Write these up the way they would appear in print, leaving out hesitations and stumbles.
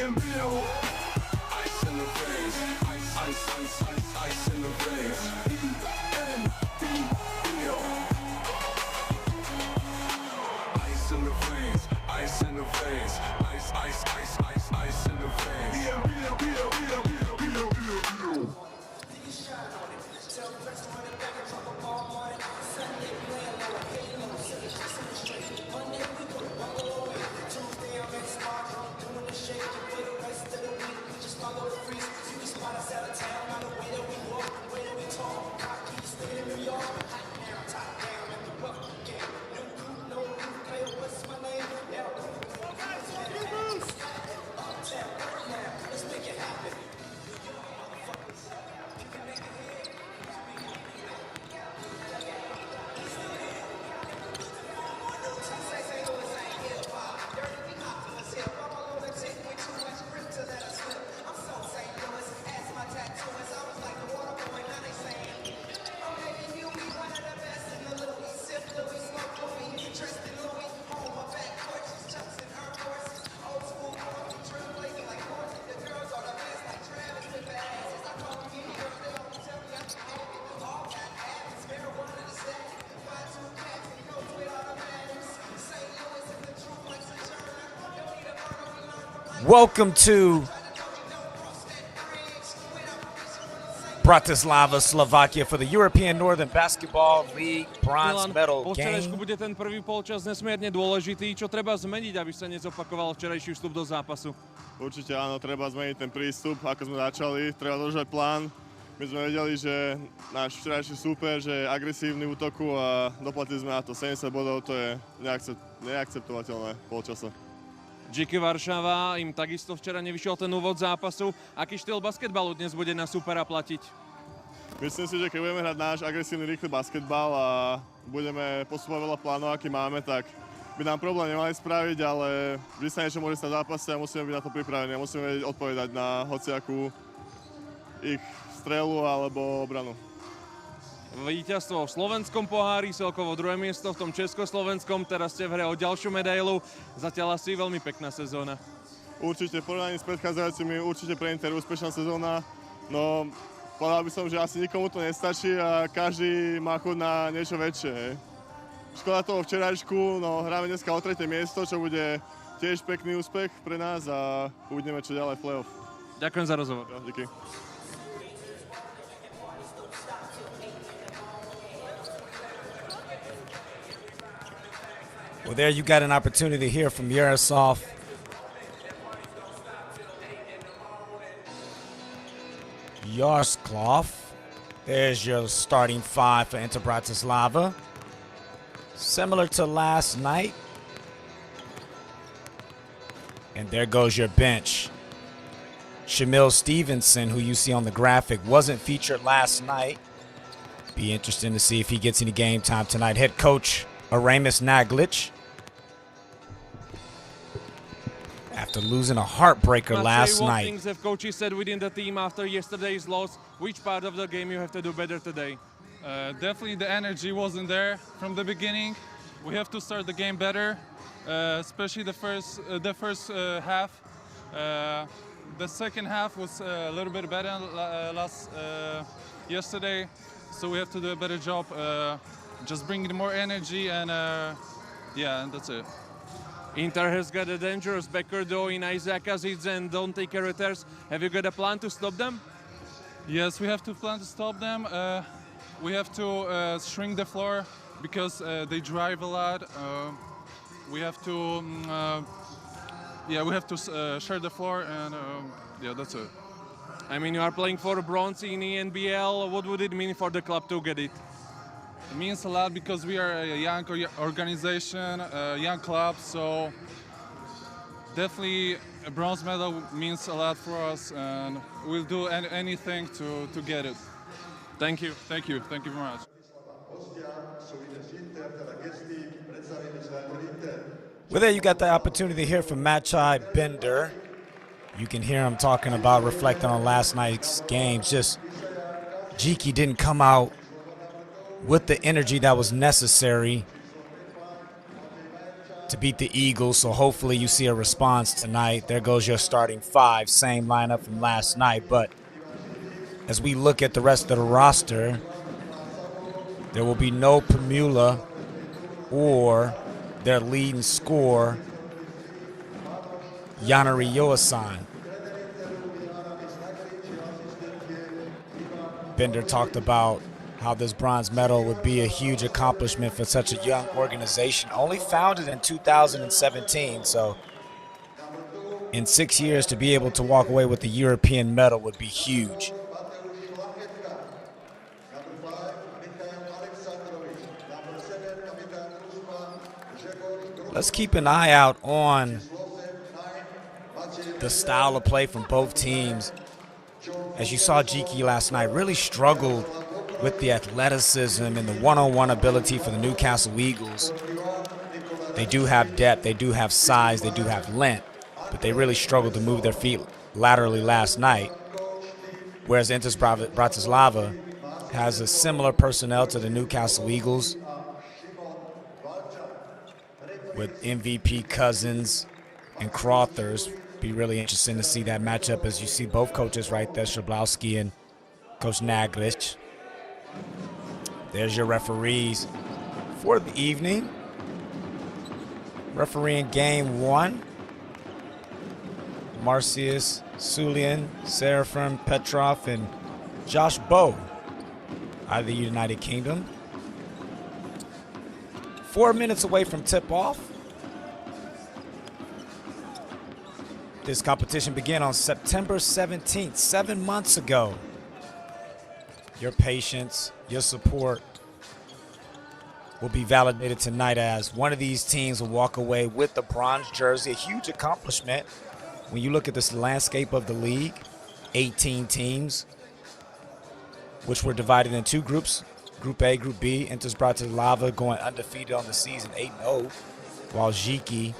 ENBLeague. Ice in the veins. Ice in the veins. ENBLeague. Ice in the veins. Ice in the veins. Ice in the veins. ENBLeague. Welcome to Bratislava, Slovakia for the European Northern Basketball League bronze medal game. Bude ten prvý polčas nesmierne dôležitý. Čo treba zmeniť, aby sa nezopakoval včerajší vstup do zápasu? Určite áno, treba zmeniť ten prístup, ako sme začali. Treba dodržať plán. My sme vedeli, že náš včerajší súper, že je agresívny v útoku a doplatili sme na to 70 bodov. To je neakceptovateľné v polčase. Dziki Warszawa, im takisto včera nevyšiel ten úvod zápasu. Aký štýl basketbalu dnes bude na supera platiť? Myslím si, že keď budeme hrať náš agresívny, rýchly basketbal a budeme postupovať veľa plánov, aký máme, tak by nám problém nemali spraviť, ale vždy sa niečo môže stať v zápase a musíme byť na to pripravení a musíme vedieť odpovedať na hociakú ich strelu alebo obranu. Víťazstvo v slovenskom pohári, celkovo druhé miesto v tom československom, teraz ste v hre o ďalšiu medailu. Zatiaľ asi veľmi pekná sezóna. Určite, v porovnaní s predchádzajúcimi, určite pre Inter úspešná sezóna. No, povedal by som, že asi nikomu to nestačí a každý má chuť na niečo väčšie. Hej. Škoda toho včerajšku, no hráme dneska o 3. miesto, čo bude tiež pekný úspech pre nás a uvidíme, čo ďalej v play-off. Ďakujem za rozhovor. Ja, díky. Well, there you got an opportunity to hear from Yaroslav. Yaroslav. There's your starting five for Inter Bratislava. Similar to last night. And there goes your bench. Shamil Stevenson, who you see on the graphic, wasn't featured last night. Be interesting to see if he gets any game time tonight. Head coach Aramis Naglic, after losing a heartbreaker last night. What things have coaches said within the team after yesterday's loss? Which part of the game you have to do better today? Definitely the energy wasn't there from the beginning. We have to start the game better, especially the first half. The second half was a little bit better yesterday, so we have to do a better job. Just bringing more energy and yeah, and that's it. Inter has got a dangerous backer though in Isaac Aziz and Dante Carreteers. Have you got a plan to stop them? Yes, we have to plan to stop them. We have to shrink the floor because they drive a lot. We have to, share the floor and yeah, that's it. I mean, you are playing for bronze in ENBL. What would it mean for the club to get it? It means a lot because we are a young organization, a young club, so definitely a bronze medal means a lot for us and we'll do anything to get it. Thank you. Thank you very much. Well, there you got the opportunity to hear from Machai Bender. You can hear him talking about reflecting on last night's games. Just Dziki didn't come out with the energy that was necessary to beat the Eagles, so hopefully you see a response tonight. There goes your starting five, same lineup from last night. But as we look at the rest of the roster, there will be no Pamula or their leading scorer, Yanari Yoasan. Bender talked about how this bronze medal would be a huge accomplishment for such a young organization, only founded in 2017. So in 6 years to be able to walk away with the European medal would be huge. Let's keep an eye out on the style of play from both teams. As you saw, Dziki last night really struggled with the athleticism and the one-on-one ability for the Newcastle Eagles. They do have depth, they do have size, they do have length, but they really struggled to move their feet laterally last night. Whereas Bratislava has a similar personnel to the Newcastle Eagles, with MVP Cousins and Crothers. Be really interesting to see that matchup as you see both coaches right there, Shablowski and Coach Naglic. There's your referees for the evening. Refereeing game one, Marcius Sulian, Serafim Petrov, and Josh Bowe out of the United Kingdom. 4 minutes away from tip-off. This competition began on September 17th, 7 months ago. Your patience, your support will be validated tonight as one of these teams will walk away with the bronze jersey, a huge accomplishment. When you look at this landscape of the league, 18 teams, which were divided in two groups, Group A, Group B. Enters Bratislava going undefeated on the season, 8-0, while Dziki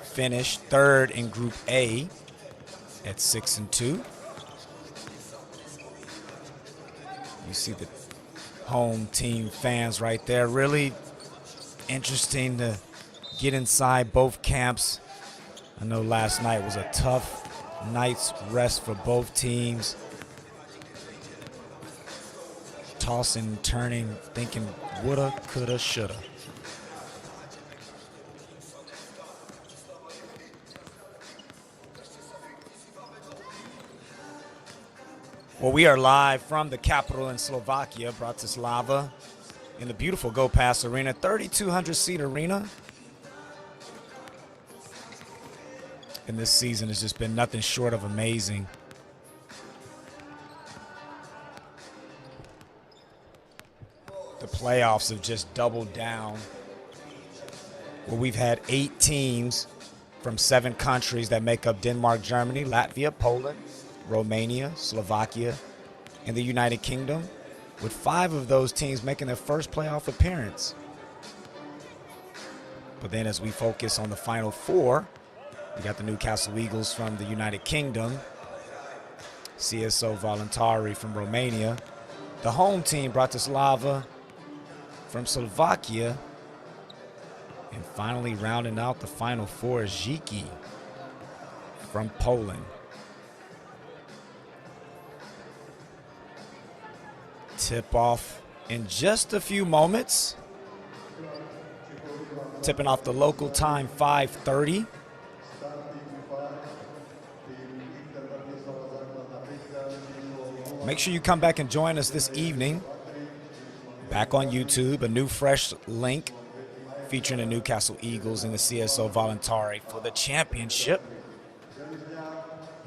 finished third in Group A at 6-2. You see the home team fans right there. Really interesting to get inside both camps. I know last night was a tough night's rest for both teams. Tossing, turning, thinking woulda, coulda, shoulda. Well, we are live from the capital in Slovakia, Bratislava, in the beautiful Go Pass Arena, 3,200-seat arena. And this season has just been nothing short of amazing. The playoffs have just doubled down, where we've had 8 teams from 7 countries that make up Denmark, Germany, Latvia, Poland, Romania, Slovakia, and the United Kingdom, with 5 of those teams making their first playoff appearance. But then as we focus on the final 4, we got the Newcastle Eagles from the United Kingdom, CSO Voluntari from Romania, the home team, Bratislava, from Slovakia, and finally rounding out the final 4 is Dziki from Poland. Tip off in just a few moments. Tipping off the local time, 5:30. Make sure you come back and join us this evening. Back on YouTube, a new fresh link featuring the Newcastle Eagles and the CSO Voluntari for the championship.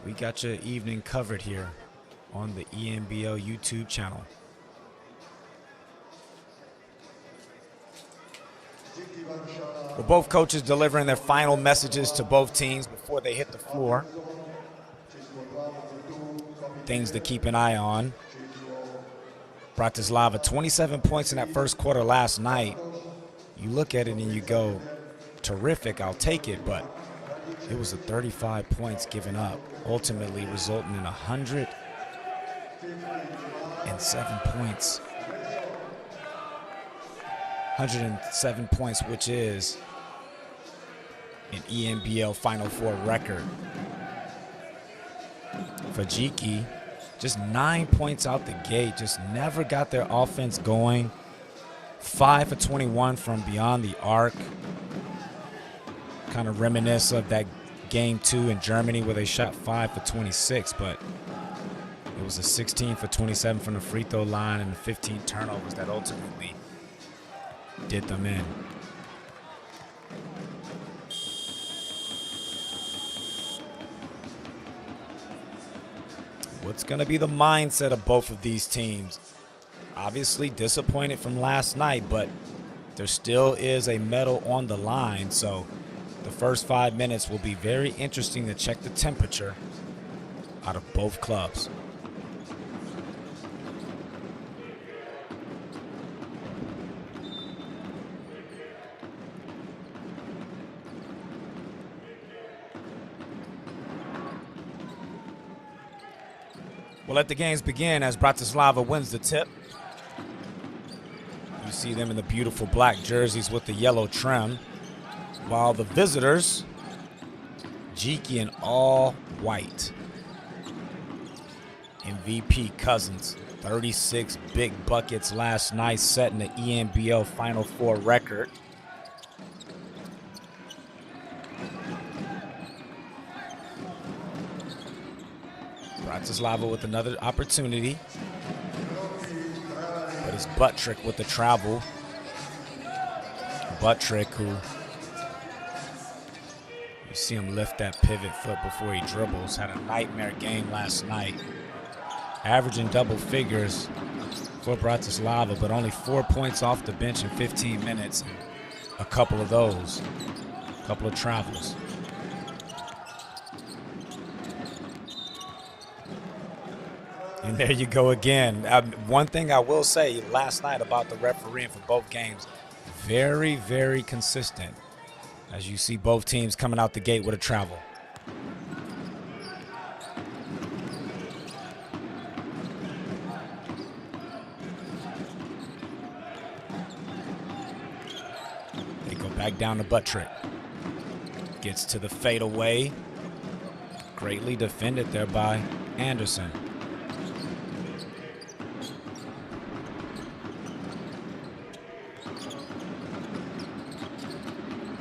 We got your evening covered here on the ENBL YouTube channel. Well, both coaches delivering their final messages to both teams before they hit the floor. Things to keep an eye on. Bratislava, 27 points in that first quarter last night. You look at it and you go, terrific, I'll take it, but it was a 35 points given up, ultimately resulting in 107 points. 107 points, which is an ENBL Final Four record. For Dziki, just 9 points out the gate, just never got their offense going. 5 for 21 from beyond the arc. Kind of reminisce of that game 2 in Germany where they shot 5 for 26, but it was a 16 for 27 from the free throw line and the 15 turnovers that ultimately did them in. What's going to be the mindset of both of these teams? Obviously disappointed from last night, but there still is a medal on the line. So the first 5 minutes will be very interesting to check the temperature out of both clubs. We'll let the games begin as Bratislava wins the tip. You see them in the beautiful black jerseys with the yellow trim, while the visitors, Dziki in all white. MVP Cousins, 36 big buckets last night, setting the ENBL Final Four record. Bratislava with another opportunity, but it's Buttrick with the travel. Buttrick, who you see him lift that pivot foot before he dribbles, had a nightmare game last night, averaging double figures for Bratislava, but only 4 points off the bench in 15 minutes. A couple of those, a couple of travels. And there you go again. One thing I will say last night about the refereeing for both games, very, very consistent. As you see both teams coming out the gate with a travel. They go back down to Buttrick. Gets to the fadeaway. Greatly defended there by Anderson.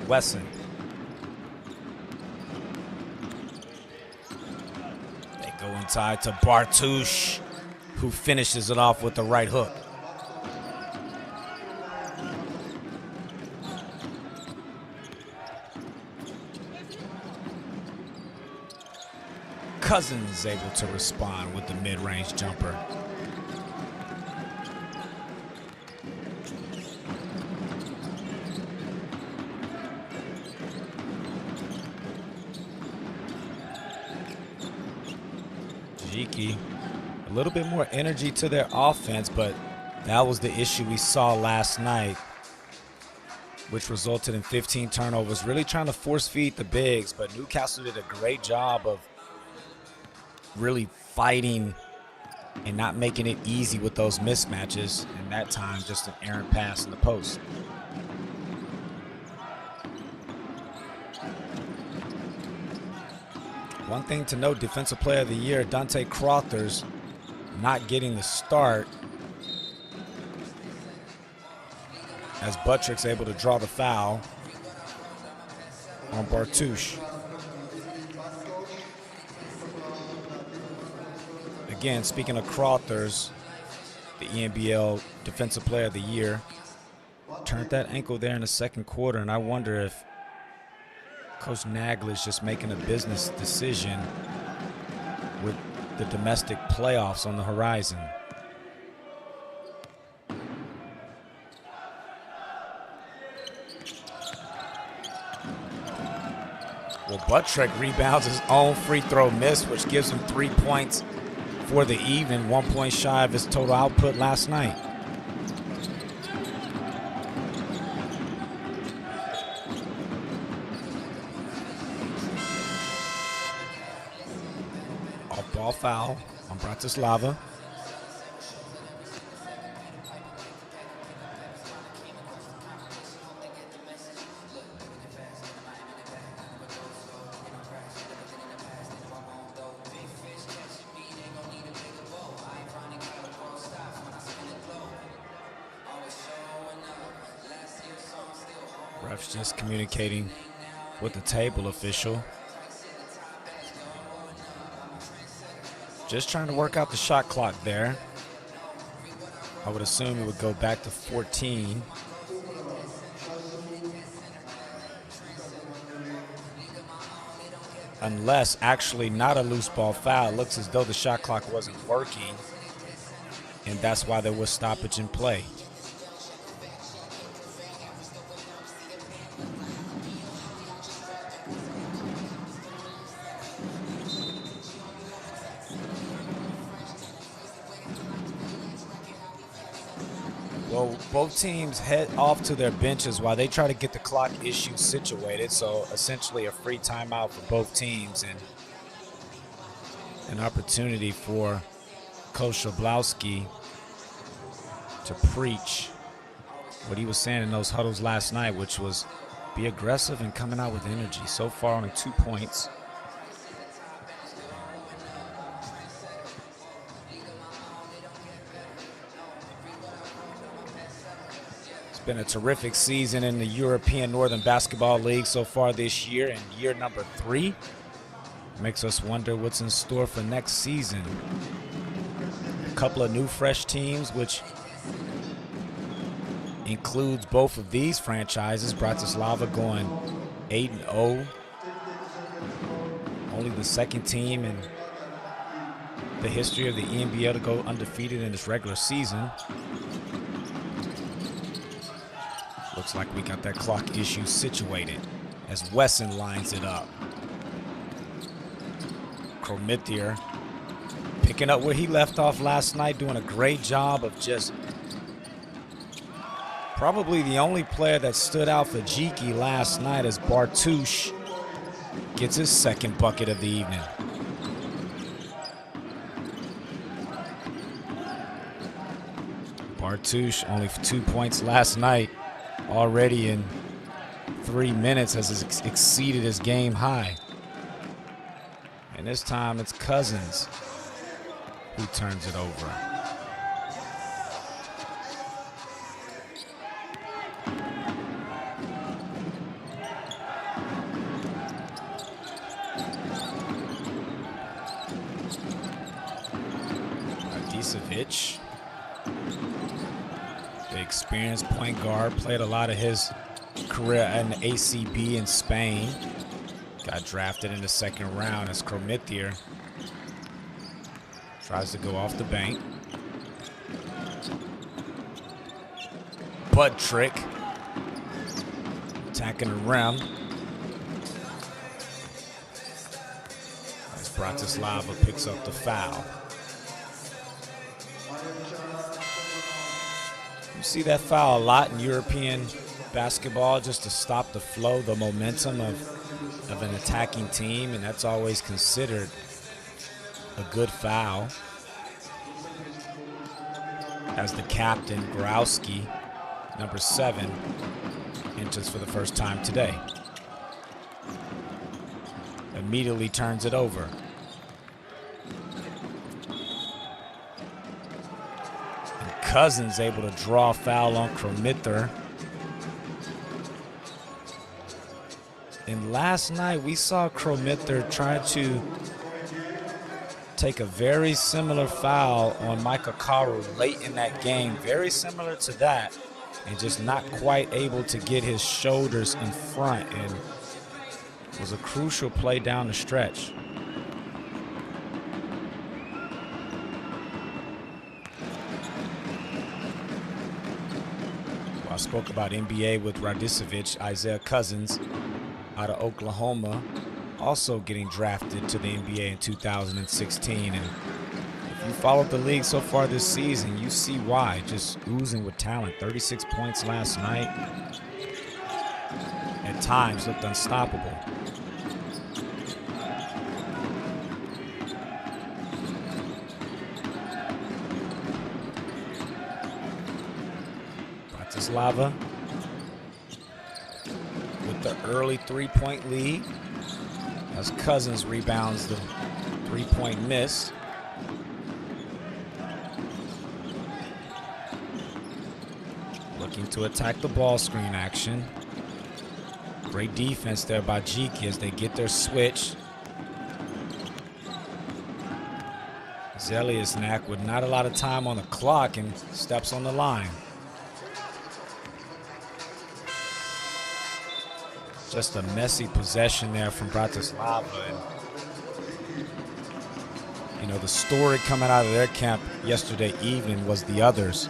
Wesson. They go inside to Bartush, who finishes it off with the right hook. Cousins able to respond with the mid-range jumper. Dziki, a little bit more energy to their offense, but that was the issue we saw last night, which resulted in 15 turnovers, really trying to force feed the bigs, but Newcastle did a great job of really fighting and not making it easy with those mismatches, and that time just an errant pass in the post. One thing to note, Defensive Player of the Year, Dante Crothers, not getting the start as Buttrick's able to draw the foul on Bartush. Again, speaking of Crothers, the ENBL Defensive Player of the Year, turned that ankle there in the second quarter, and I wonder if Coach Nagli's just making a business decision with the domestic playoffs on the horizon. Well, Buttrick rebounds his own free throw miss, which gives him 3 points for the evening, 1 point shy of his total output last night. Off-ball foul on Ref's just communicating with the table official. Just trying to work out the shot clock there. I would assume it would go back to 14. Unless actually not a loose ball foul. It looks as though the shot clock wasn't working, and that's why there was stoppage in play. Well, both teams head off to their benches while they try to get the clock issue situated. So essentially a free timeout for both teams and an opportunity for Coach Shablowski to preach what he was saying in those huddles last night, which was be aggressive and coming out with energy. So far only 2 points. Been a terrific season in the European Northern Basketball League so far this year, in year number 3. Makes us wonder what's in store for next season. A couple of new fresh teams, which includes both of these franchises. Bratislava going 8-0. Only the second team in the history of the ENBLeague to go undefeated in its regular season. Looks like we got that clock issue situated as Wesson lines it up. Kromithier picking up where he left off last night, doing a great job of just probably the only player that stood out for Dziki last night as Bartusz gets his second bucket of the evening. Bartusz only 2 points last night. Already in 3 minutes has exceeded his game high. And this time it's Cousins who turns it over. Radicevic, the experienced point guard, played a lot of his career in the ACB in Spain. Got drafted in the second round as Kromithier tries to go off the bank. Butt trick. Attacking the rim. As Bratislava picks up the foul. You see that foul a lot in European basketball, just to stop the flow, the momentum of an attacking team, and that's always considered a good foul. As the captain, Growski, number 7, enters for the first time today. Immediately turns it over. Cousins able to draw a foul on Kromithier. And last night we saw Kromithier try to take a very similar foul on Micah Karu late in that game. Very similar to that, and just not quite able to get his shoulders in front, and it was a crucial play down the stretch. I spoke about NBA with Radicevic, Isaiah Cousins out of Oklahoma, also getting drafted to the NBA in 2016. And if you followed the league so far this season, you see why. Just oozing with talent. 36 points last night. At times looked unstoppable. Bratislava with the early three-point lead as Cousins rebounds the three-point miss. Looking to attack the ball screen action. Great defense there by Dziki as they get their switch. Zeliusnak with not a lot of time on the clock and steps on the line. Just a messy possession there from Bratislava. And, you know, the story coming out of their camp yesterday evening was the others.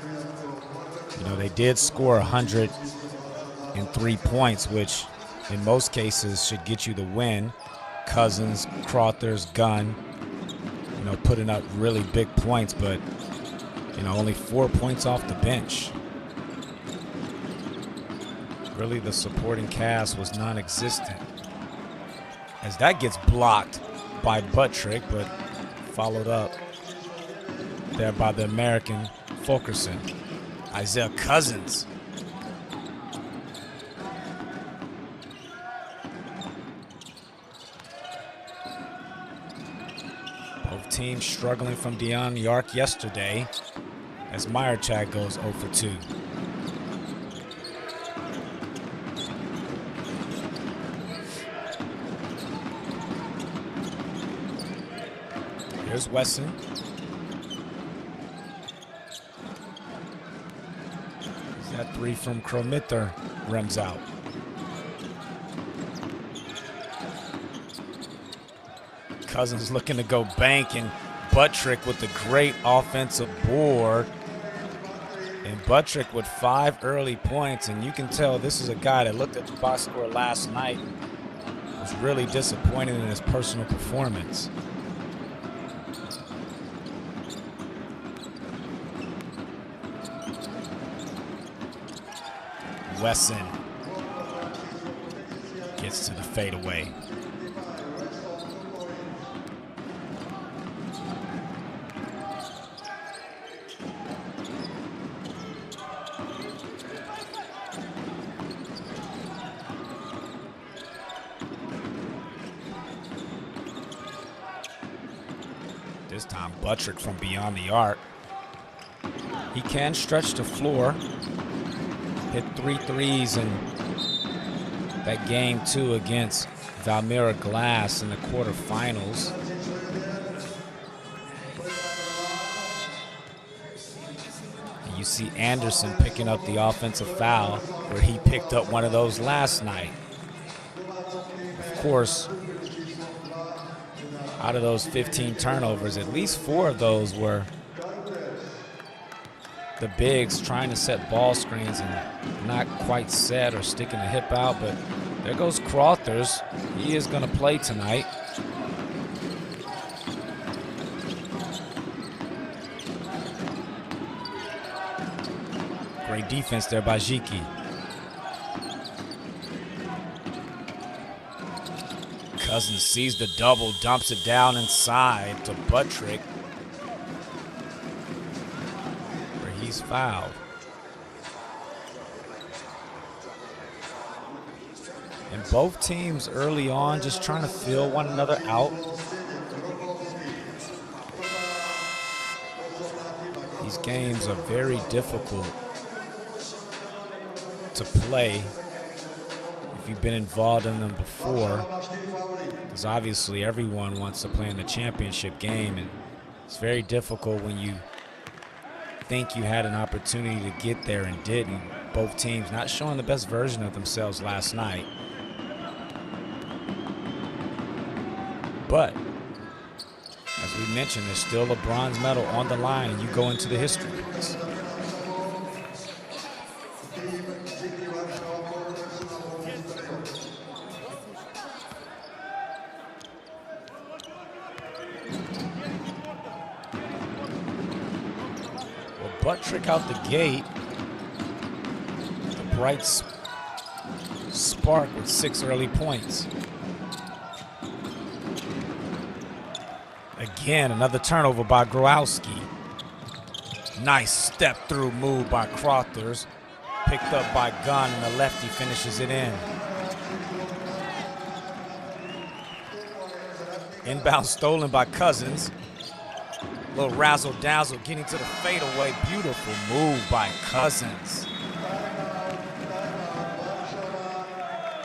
You know, they did score 103 points, which in most cases should get you the win. Cousins, Crothers, Gunn, you know, putting up really big points, but, you know, only 4 points off the bench. Really, the supporting cast was non-existent. As that gets blocked by Buttrick, but followed up there by the American Fulkerson. Isaiah Cousins. Both teams struggling from beyond the arc yesterday as Meyerchak goes 0 for 2. Here's Wesson. That 3 from Kromitter rims out. Cousins looking to go bank, and Buttrick with the great offensive board. And Buttrick with 5 early points, and you can tell this is a guy that looked at the box score last night, was really disappointed in his personal performance. Wesson gets to the fadeaway. This time Buttrick from beyond the arc. He can stretch the floor. Hit 3 threes in that game 2 against Valmira Glass in the quarterfinals. And you see Anderson picking up the offensive foul where he picked up one of those last night. Of course, out of those 15 turnovers, at least 4 of those were the bigs trying to set ball screens and not quite set or sticking the hip out, but there goes Crothers. He is going to play tonight. Great defense there by Dziki. Cousins sees the double, dumps it down inside to Buttrick. He's fouled. And both teams early on just trying to feel one another out. These games are very difficult to play if you've been involved in them before, because obviously everyone wants to play in the championship game, and it's very difficult when you think you had an opportunity to get there and didn't. Both teams not showing the best version of themselves last night. But as we mentioned, there's still a bronze medal on the line, and you go into the history books. Buttrick out the gate. The bright spark with 6 early points. Again, another turnover by Growowski. Nice step through move by Crothers. Picked up by Gunn, and the lefty finishes it in. Inbound stolen by Cousins. Little razzle-dazzle getting to the fadeaway. Beautiful move by Cousins.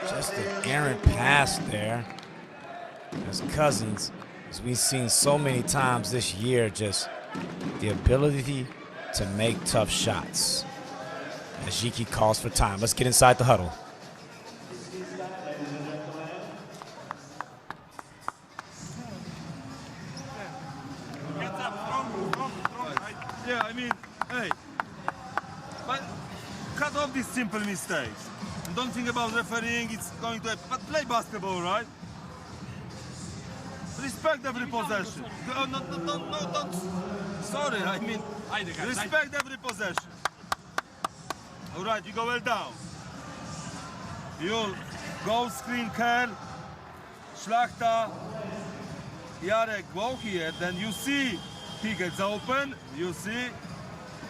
Just an errant pass there. As Cousins, as we've seen so many times this year, just the ability to make tough shots. As Dziki calls for time. Let's get inside the huddle. Yeah, I mean, hey, but cut off these simple mistakes. And don't think about refereeing, it's going to happen. But play basketball, right? Respect every possession. No, don't. Sorry, I mean, respect every possession. All right, you go well down. You go screen curl, Szlachta, Jarek, go here, then you see he gets open, you see,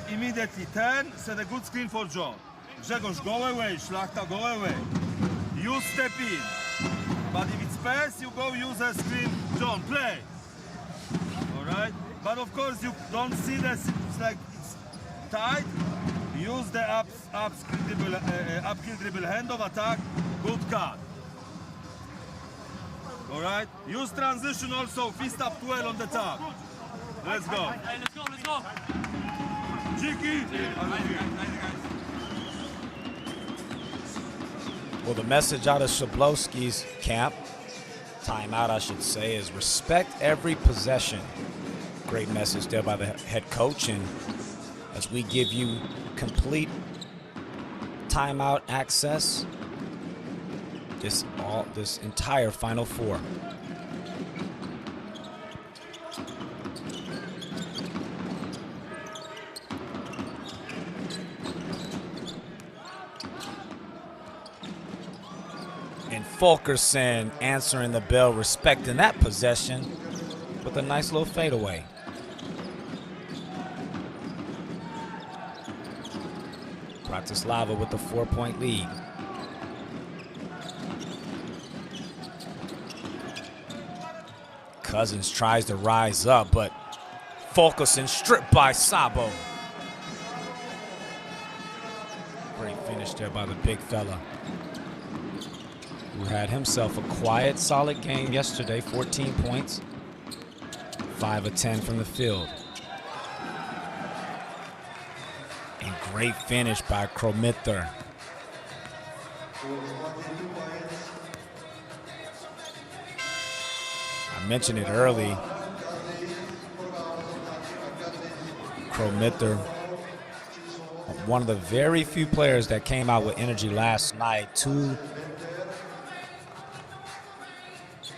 immediately turn, set a good screen for John. Grzegorz, go away, Szlachta, go away. You step in, but if it's pass, you go use a screen, John, play. All right, but of course you don't see this, it's like it's tight. Use the upskill dribble, handoff attack, good cut. All right, use transition also, fist up 12 on the top. Let's go. Hey, let's go. Dziki. Well, the message out of Shablowski's camp, timeout I should say, is respect every possession. Great message there by the head coach. And as we give you complete timeout access, this entire Final Four. And Fulkerson answering the bell, respecting that possession with a nice little fadeaway. Bratislava with the 4-point lead. Cousins tries to rise up, but Fulkerson stripped by Sabo. Great finish there by the big fella, who had himself a quiet, solid game yesterday. 14 points, 5 of 10 from the field. And great finish by Kromither. I mentioned it early. Kromither, one of the very few players that came out with energy last night. 2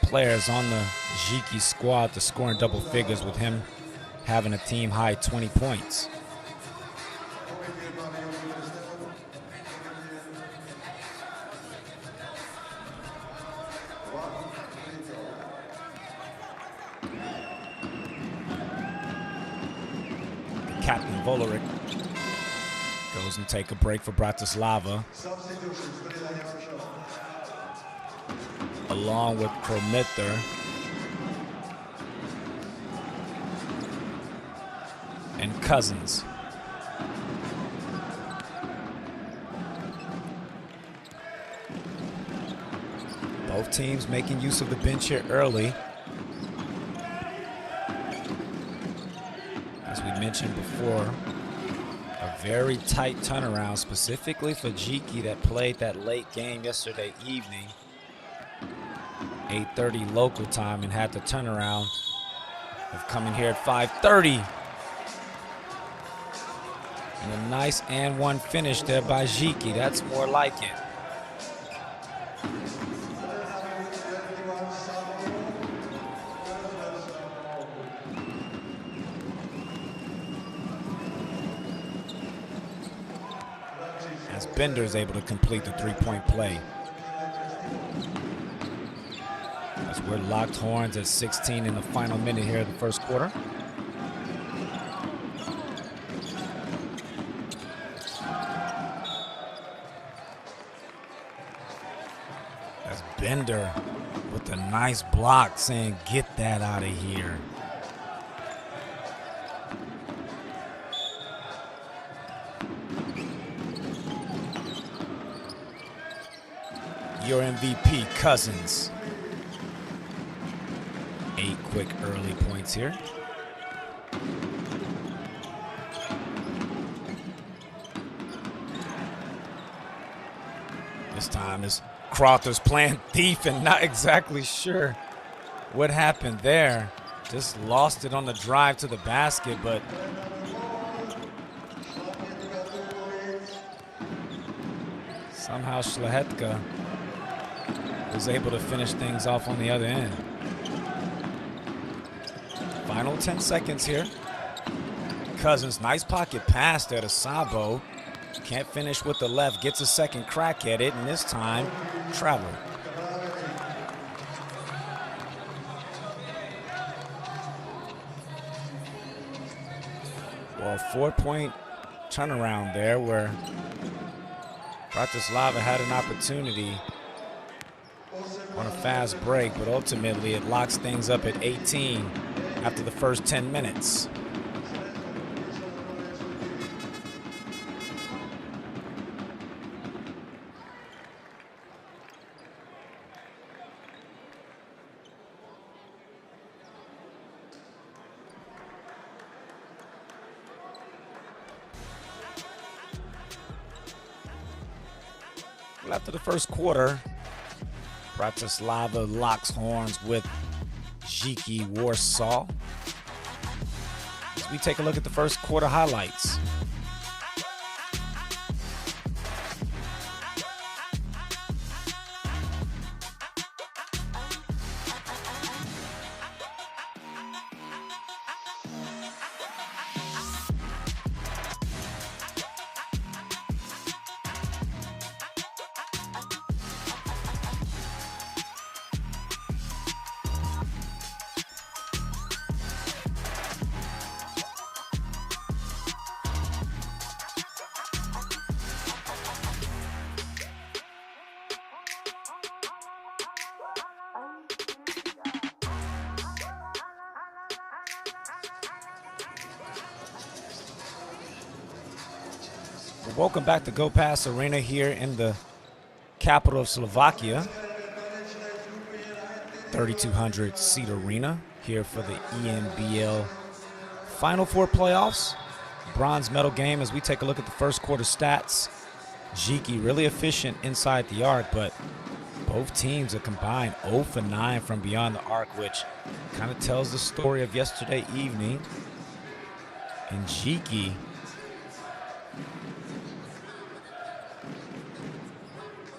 players on the Dziki squad to score in double figures, with him having a team high 20 points. Captain Volerik goes and take a break for Bratislava, along with Kromither and Cousins. Both teams making use of the bench here early. As we mentioned before, a very tight turnaround, specifically for Dziki, that played that late game yesterday evening, 8:30 local time, and had the turnaround of coming here at 5:30. And a nice and one finish there by Dziki. That's more like it. As Bender's able to complete the three-point play. As we're locked horns at 16 in the final minute here of the first quarter. As Bender with a nice block saying, get that out of here. your MVP, Cousins. 8 quick early points here. This time is Crowther's playing thief and not exactly sure what happened there. Just lost it on the drive to the basket, but somehow Szlachetka was able to finish things off on the other end. Final 10 seconds here. Cousins, nice pocket pass there to Sabo. Can't finish with the left, gets a second crack at it, and this time, travel. Well, a 4-point turnaround there where Bratislava had an opportunity on a fast break, but ultimately it locks things up at 18 after the first 10 minutes. Well, after the first quarter, Bratislava locks horns with Dziki Warsaw. As we take a look at the first quarter highlights. Welcome back to Go Pass Arena here in the capital of Slovakia. 3,200 seat arena here for the ENBL Final Four playoffs. Bronze medal game as we take a look at the first quarter stats. Dziki really efficient inside the arc, but both teams are combined 0 for 9 from beyond the arc, which kind of tells the story of yesterday evening. And Dziki,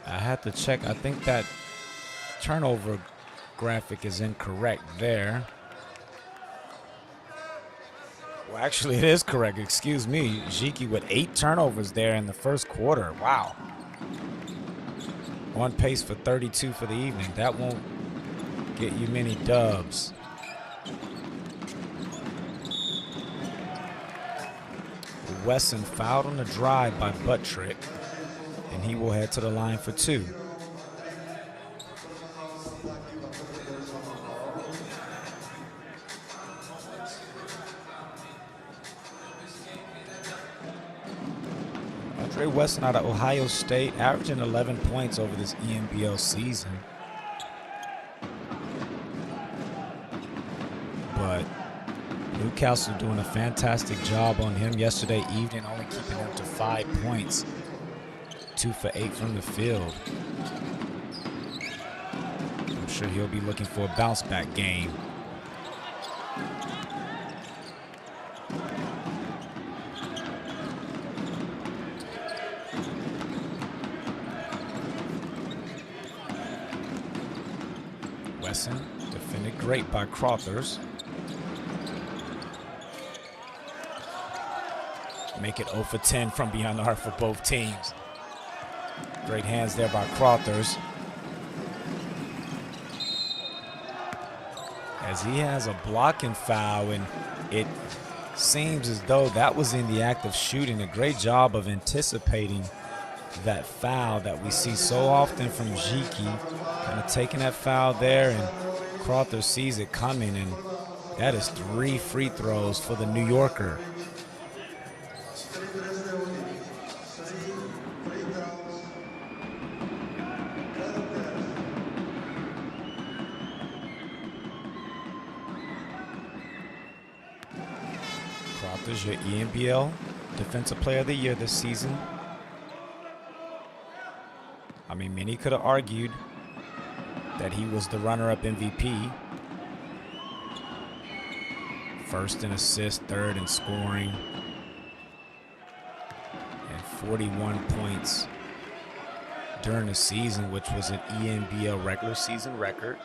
I had to check. I think that turnover graphic is incorrect there. Well, actually, it is correct. Excuse me. Dziki with 8 turnovers there in the first quarter. Wow. On pace for 32 for the evening. That won't get you many dubs. Wesson fouled on the drive by Butt Trick, and he will head to the line for 2. Wesson out of Ohio State, averaging 11 points over this ENBL season. But Newcastle doing a fantastic job on him yesterday evening, only keeping him to 5 points. 2 for 8 from the field. I'm sure he'll be looking for a bounce back game. Wesson defended great by Crothers. Make it 0 for 10 from beyond the arc for both teams. Great hands there by Crothers. As he has a blocking foul, and it seems as though that was in the act of shooting. A great job of anticipating that foul that we see so often from Dziki. Kind of taking that foul there, and Crothers sees it coming, and that is 3 free throws for the New Yorker. Crowther's your ENBL Defensive Player of the Year this season. I mean, many could have argued that he was the runner-up MVP. First in assists, third in scoring, and 41 points during the season, which was an ENBL regular season record.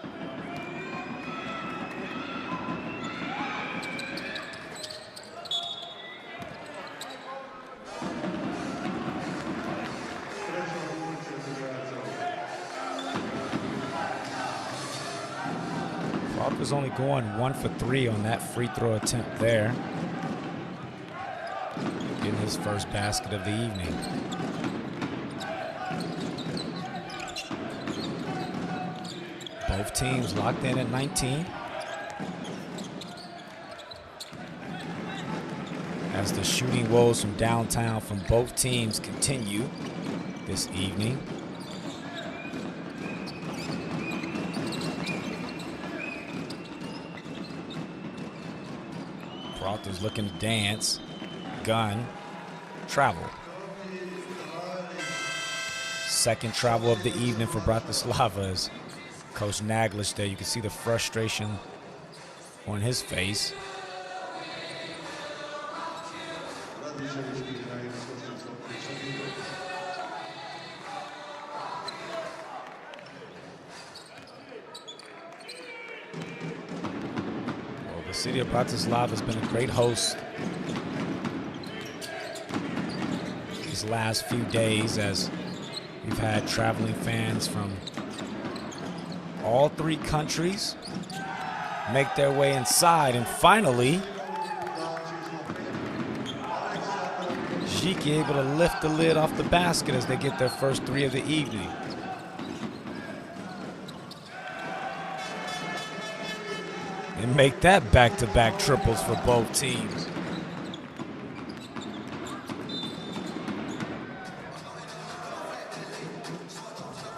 Crowther's only going 1 for 3 on that free throw attempt there. Getting his first basket of the evening. Both teams locked in at 19. As the shooting woes from downtown from both teams continue this evening. Crowther's looking to dance. Gun. Travel. Second travel of the evening for Bratislava as Coach Naglish there. You can see the frustration on his face. Well, the city of Bratislava has been a great host these last few days as we've had traveling fans from all 3 countries make their way inside, and finally Dziki able to lift the lid off the basket as they get their first 3 of the evening. And make that back-to-back triples for both teams.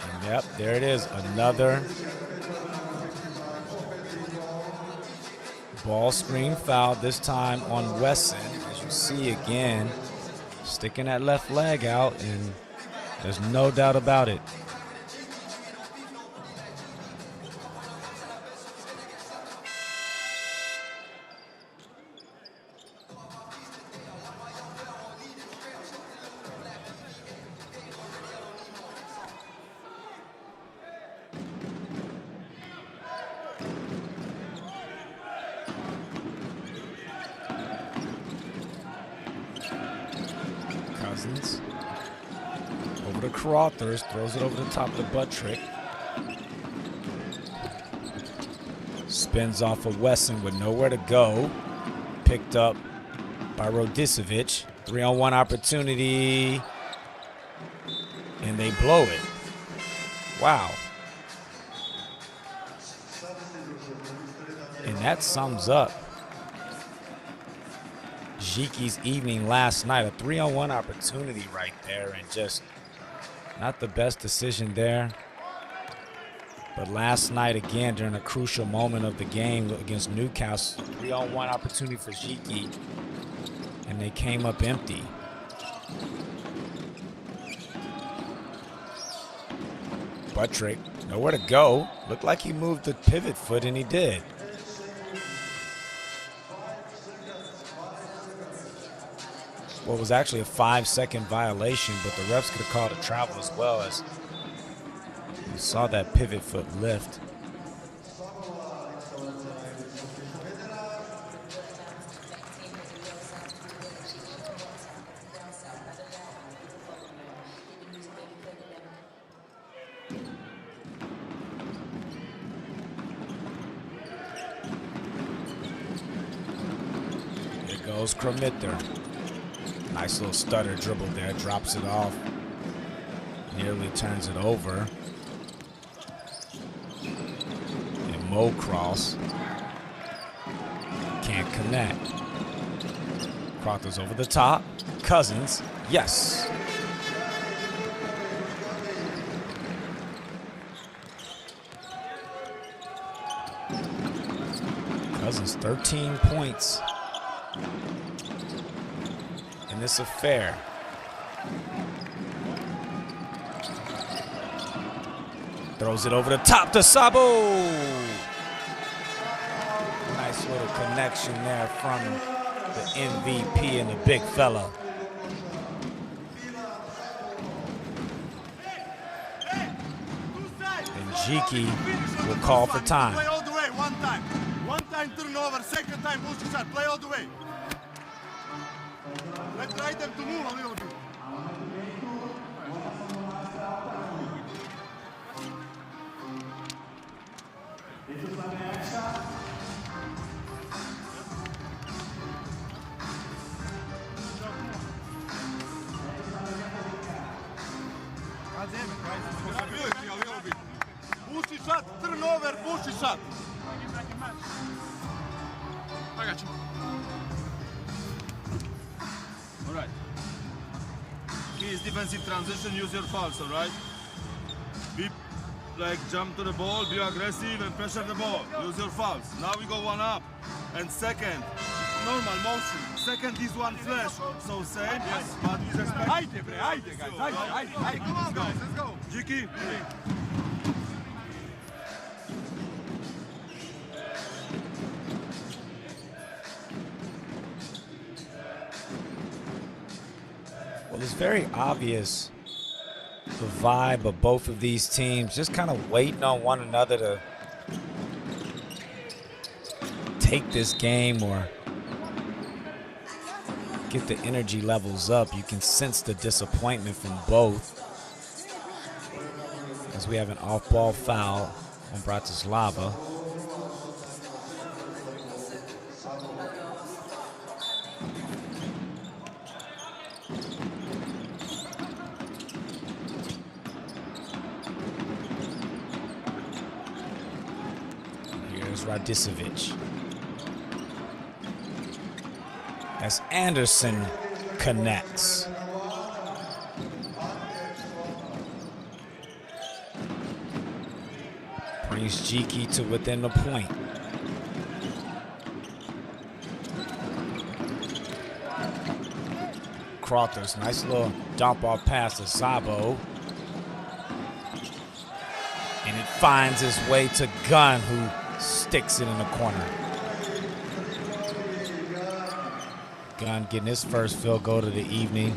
And yep, there it is, another ball screen foul, this time on Wesson. As you see again, sticking that left leg out, and there's no doubt about it. Over to Crowther, throws it over the top of the butt trick. Spins off of Wesson with nowhere to go. Picked up by Rodicevic. 3-on-1 opportunity. And they blow it. Wow. And that sums up Dziki's evening last night. A 3-on-1 opportunity right there, and just not the best decision there. But last night again, during a crucial moment of the game against Newcastle, 3-on-1 opportunity for Dziki, and they came up empty. Butt trick, nowhere to go. Looked like he moved the pivot foot, and he did. Well, it was actually a 5-second violation, but the refs could have called a travel as well, as you saw that pivot foot lift. Here goes Kramitter. Nice little stutter dribble there, drops it off, nearly turns it over. And Mo cross, can't connect. Crowther's over the top, Cousins, yes. Cousins 13 points this affair. Throws it over the top to Sabo. Nice little connection there from the MVP and the big fella. And Dziki will call for time. Play all the way, one time. One time turnover, second time push shot, play all the way. Let's try them to move a little bit. Push shot, turnover, push shot. I got you. All right. Key is defensive transition, use your pulse, all right? Be like jump to the ball, be aggressive and pressure the ball. Use your fouls. Now we go one up. And second, normal motion. Second is one flash. So same, yes, but with respect. Ajde bre, ajde guys, ajde. Come on guys, let's go. Dziki. Well, it's very obvious the vibe of both of these teams, just kind of waiting on one another to take this game or get the energy levels up. You can sense the disappointment from both, as we have an off-ball foul on Bratislava. Radicevic. As Anderson connects. Brings Dziki to within the point. Crothers, nice little dump off pass to Sabo. And it finds its way to Gunn, who sticks it in the corner. Gunn getting his first field goal of the evening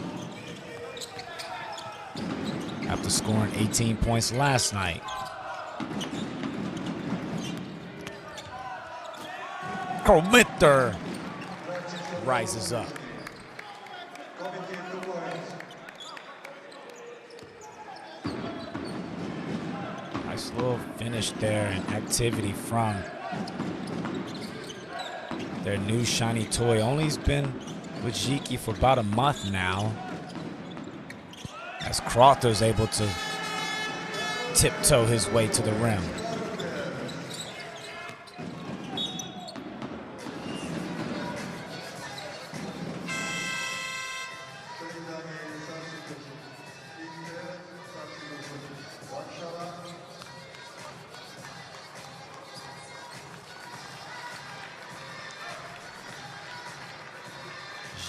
after scoring 18 points last night. Kromitter rises up. Nice little finish there and activity from their new shiny toy. Only's been with Dziki for about a month now, as Crothers able to tiptoe his way to the rim.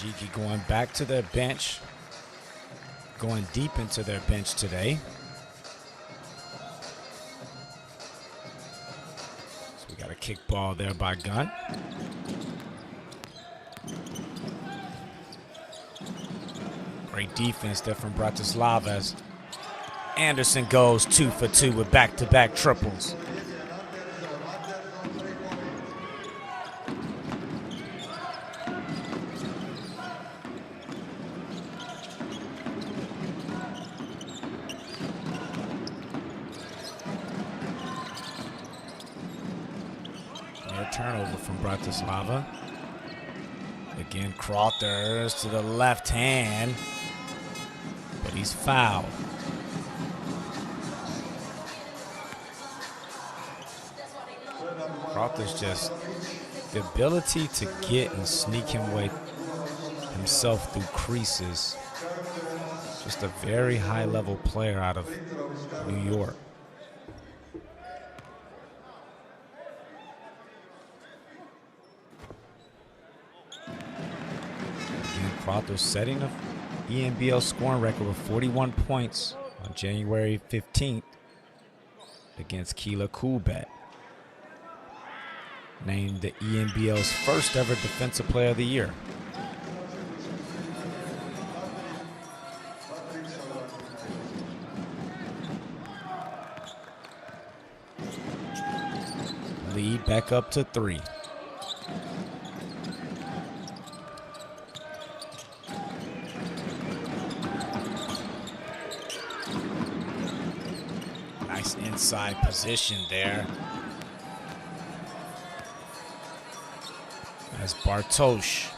Dziki going back to their bench, going deep into their bench today. So we got a kick ball there by Gunn. Great defense there from Bratislava as Anderson goes 2 for 2 with back-to-back triples. Turnover from Bratislava. Again, Crothers to the left hand, but he's fouled. Crothers just the ability to get and sneak himself through creases. Just a very high-level player out of New York. Crowther setting a ENBL scoring record with 41 points on January 15th against Keela Coolbet. Named the ENBL's first ever Defensive Player of the Year. Lead back up to 3. Nice inside position there. As Bartosz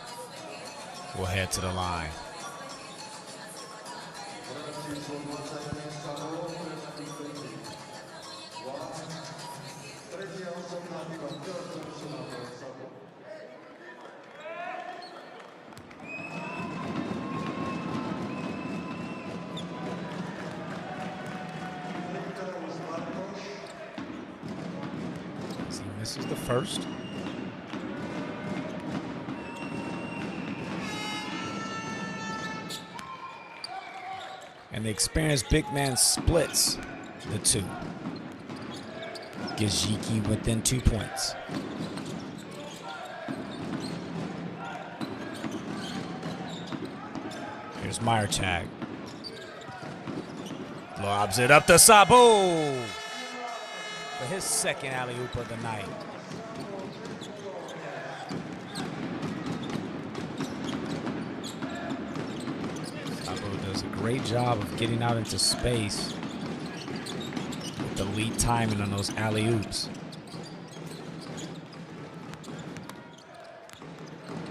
will head to the line. See, this is the first. And the experienced big man splits the two. Gives Dziki within 2 points. Here's Meyertag. Lobs it up to Sabo for his second alley-oop of the night. Does a great job of getting out into space with the lead timing on those alley-oops.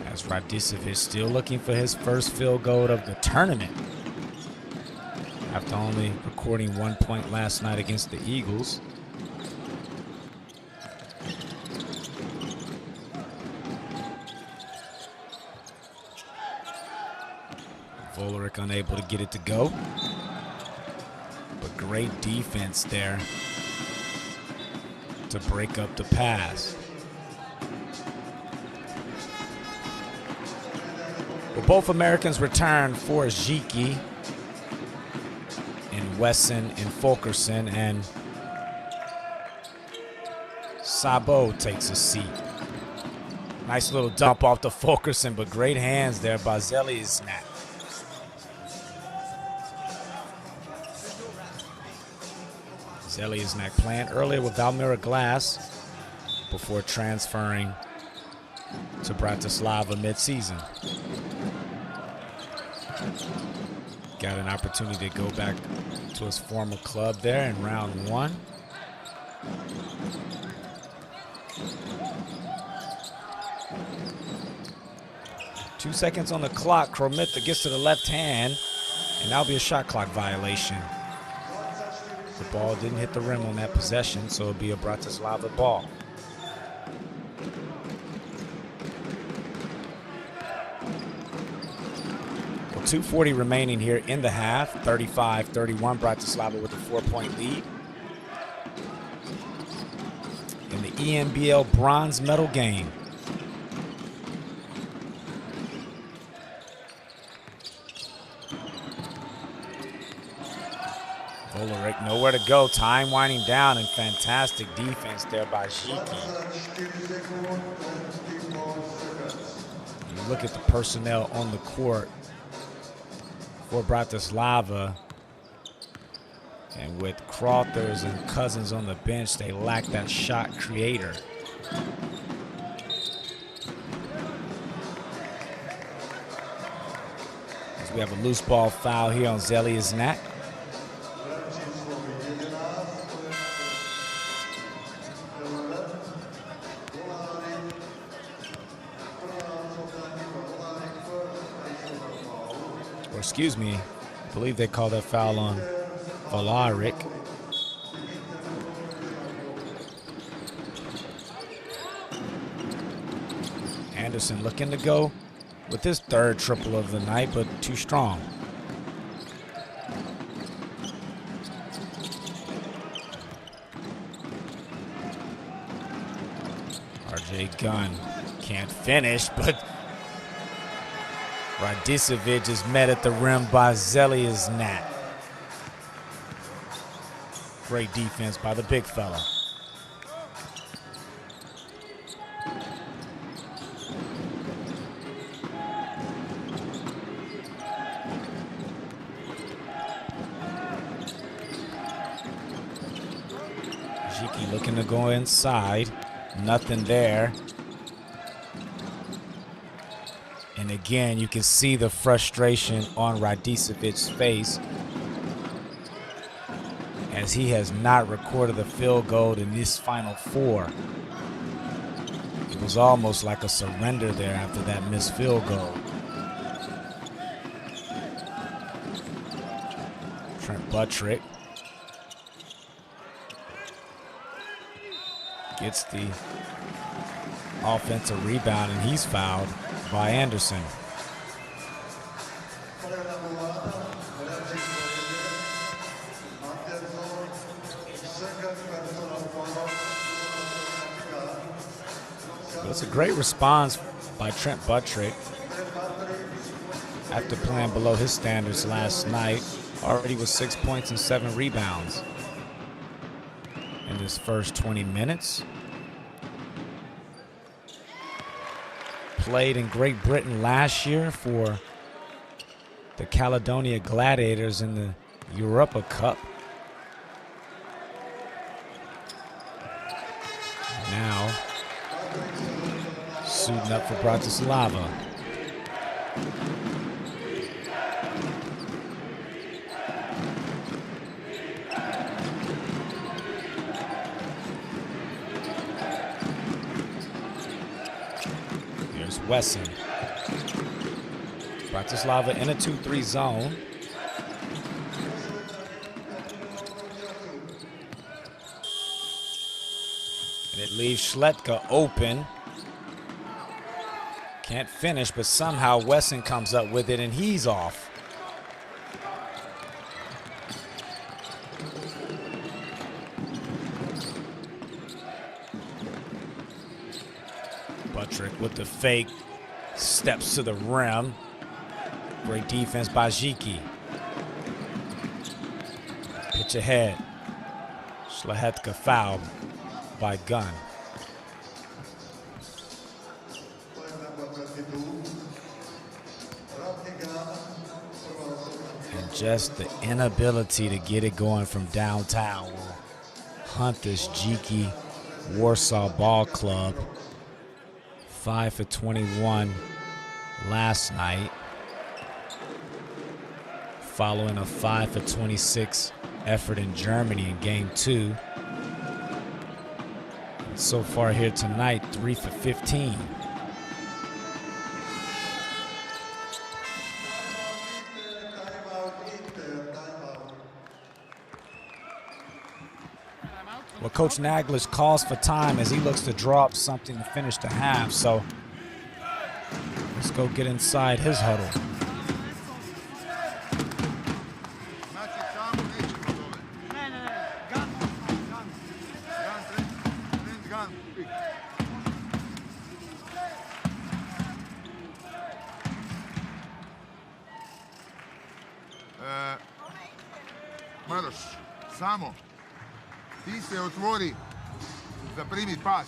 As Radicevic still looking for his first field goal of the tournament. After only recording 1 point last night against the Eagles. Volerick unable to get it to go. But great defense there to break up the pass. Well, both Americans return for Dziki and Wesson and Fulkerson, and Sabo takes a seat. Nice little dump off to Fulkerson, but great hands there by Zeliznak. Zeliznak playing earlier with Valmira Glass before transferring to Bratislava mid-season. Got an opportunity to go back to his former club there in round 1. Two seconds on the clock. Kromitha gets to the left hand, and that'll be a shot clock violation. The ball didn't hit the rim on that possession, so it'll be a Bratislava ball. Well, 2:40 remaining here in the half. 35-31, Bratislava with a 4-point lead. In the ENBL bronze medal game. Volerick nowhere to go. Time winding down, and fantastic defense there by Dziki. You look at the personnel on the court for Bratislava, and with Crothers and Cousins on the bench, they lack that shot creator. As we have a loose ball foul here on Zeliznak. Excuse me, I believe they called that foul on Volerick. Anderson looking to go with his third triple of the night, but too strong. RJ Gunn can't finish, but Radicevic is met at the rim by Zeliasnat. Great defense by the big fella. Dziki looking to go inside. Nothing there. And again, you can see the frustration on Radicevic's face as he has not recorded a field goal in this Final Four. It was almost like a surrender there after that missed field goal. Trent Buttrick gets the offensive rebound, and he's fouled by Anderson. It's a great response by Trent Buttrick after playing below his standards last night. Already with 6 points and 7 rebounds in his first 20 minutes. Played in Great Britain last year for the Caledonia Gladiators in the Europa Cup. Now, suiting up for Bratislava. Here's Wesson. Bratislava in a 2-3 zone. And it leaves Schletka open. Can't finish, but somehow Wesson comes up with it, and he's off. Buttrick with the fake, steps to the rim. Great defense by Dziki. Pitch ahead. Schletka fouled by Gunn. And just the inability to get it going from downtown will hunt this Dziki Warsaw Ball Club. 5 for 21 last night, following a 5 for 26 effort in Germany in Game 2. And so far here tonight, 3 for 15. Well, Coach Naglish calls for time as he looks to draw up something to finish the half. So let's go get inside his huddle. Maroš, samo ti se otvori za primi pas,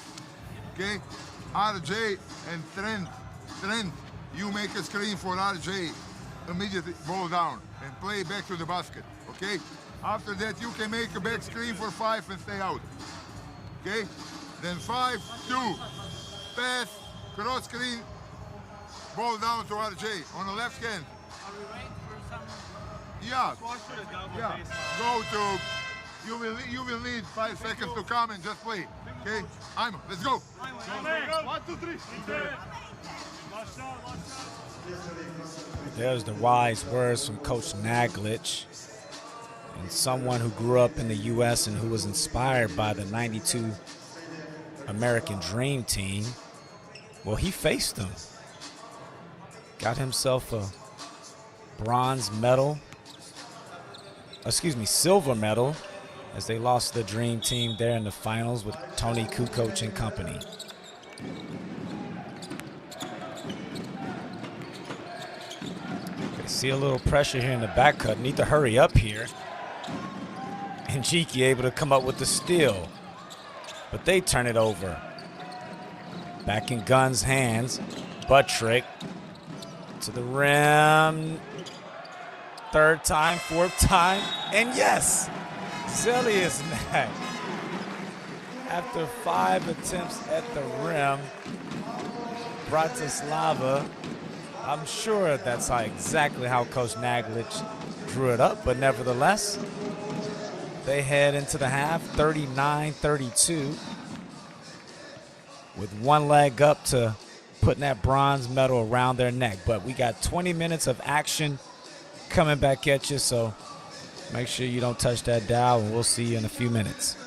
okay? RJ and Trent, you make a screen for RJ, immediately ball down and play back to the basket, okay? After that, you can make a back screen for 5 and stay out, okay? Then 5, 2, pass, cross screen, ball down to RJ on the left hand. Are we waiting for some? Yeah, go to, you will need 5 seconds to come and just play, okay? Let's go. 1, 2, 3. There's the wise words from Coach Naglish, and someone who grew up in the U.S. and who was inspired by the '92 American Dream Team. Well, he faced them. Got himself a silver medal as they lost the Dream Team there in the finals with Tony Kukoc and company. See a little pressure here in the back cut. Need to hurry up here. And Dziki able to come up with the steal. But they turn it over. Back in Gunn's hands. Butt trick. To the rim. Third time, fourth time. And yes! Zelli is neck. After 5 attempts at the rim, Bratislava, I'm sure that's exactly how Coach Naglic drew it up, but nevertheless, they head into the half 39-32 with one leg up to putting that bronze medal around their neck. But we got 20 minutes of action coming back at you, so make sure you don't touch that dial, and we'll see you in a few minutes.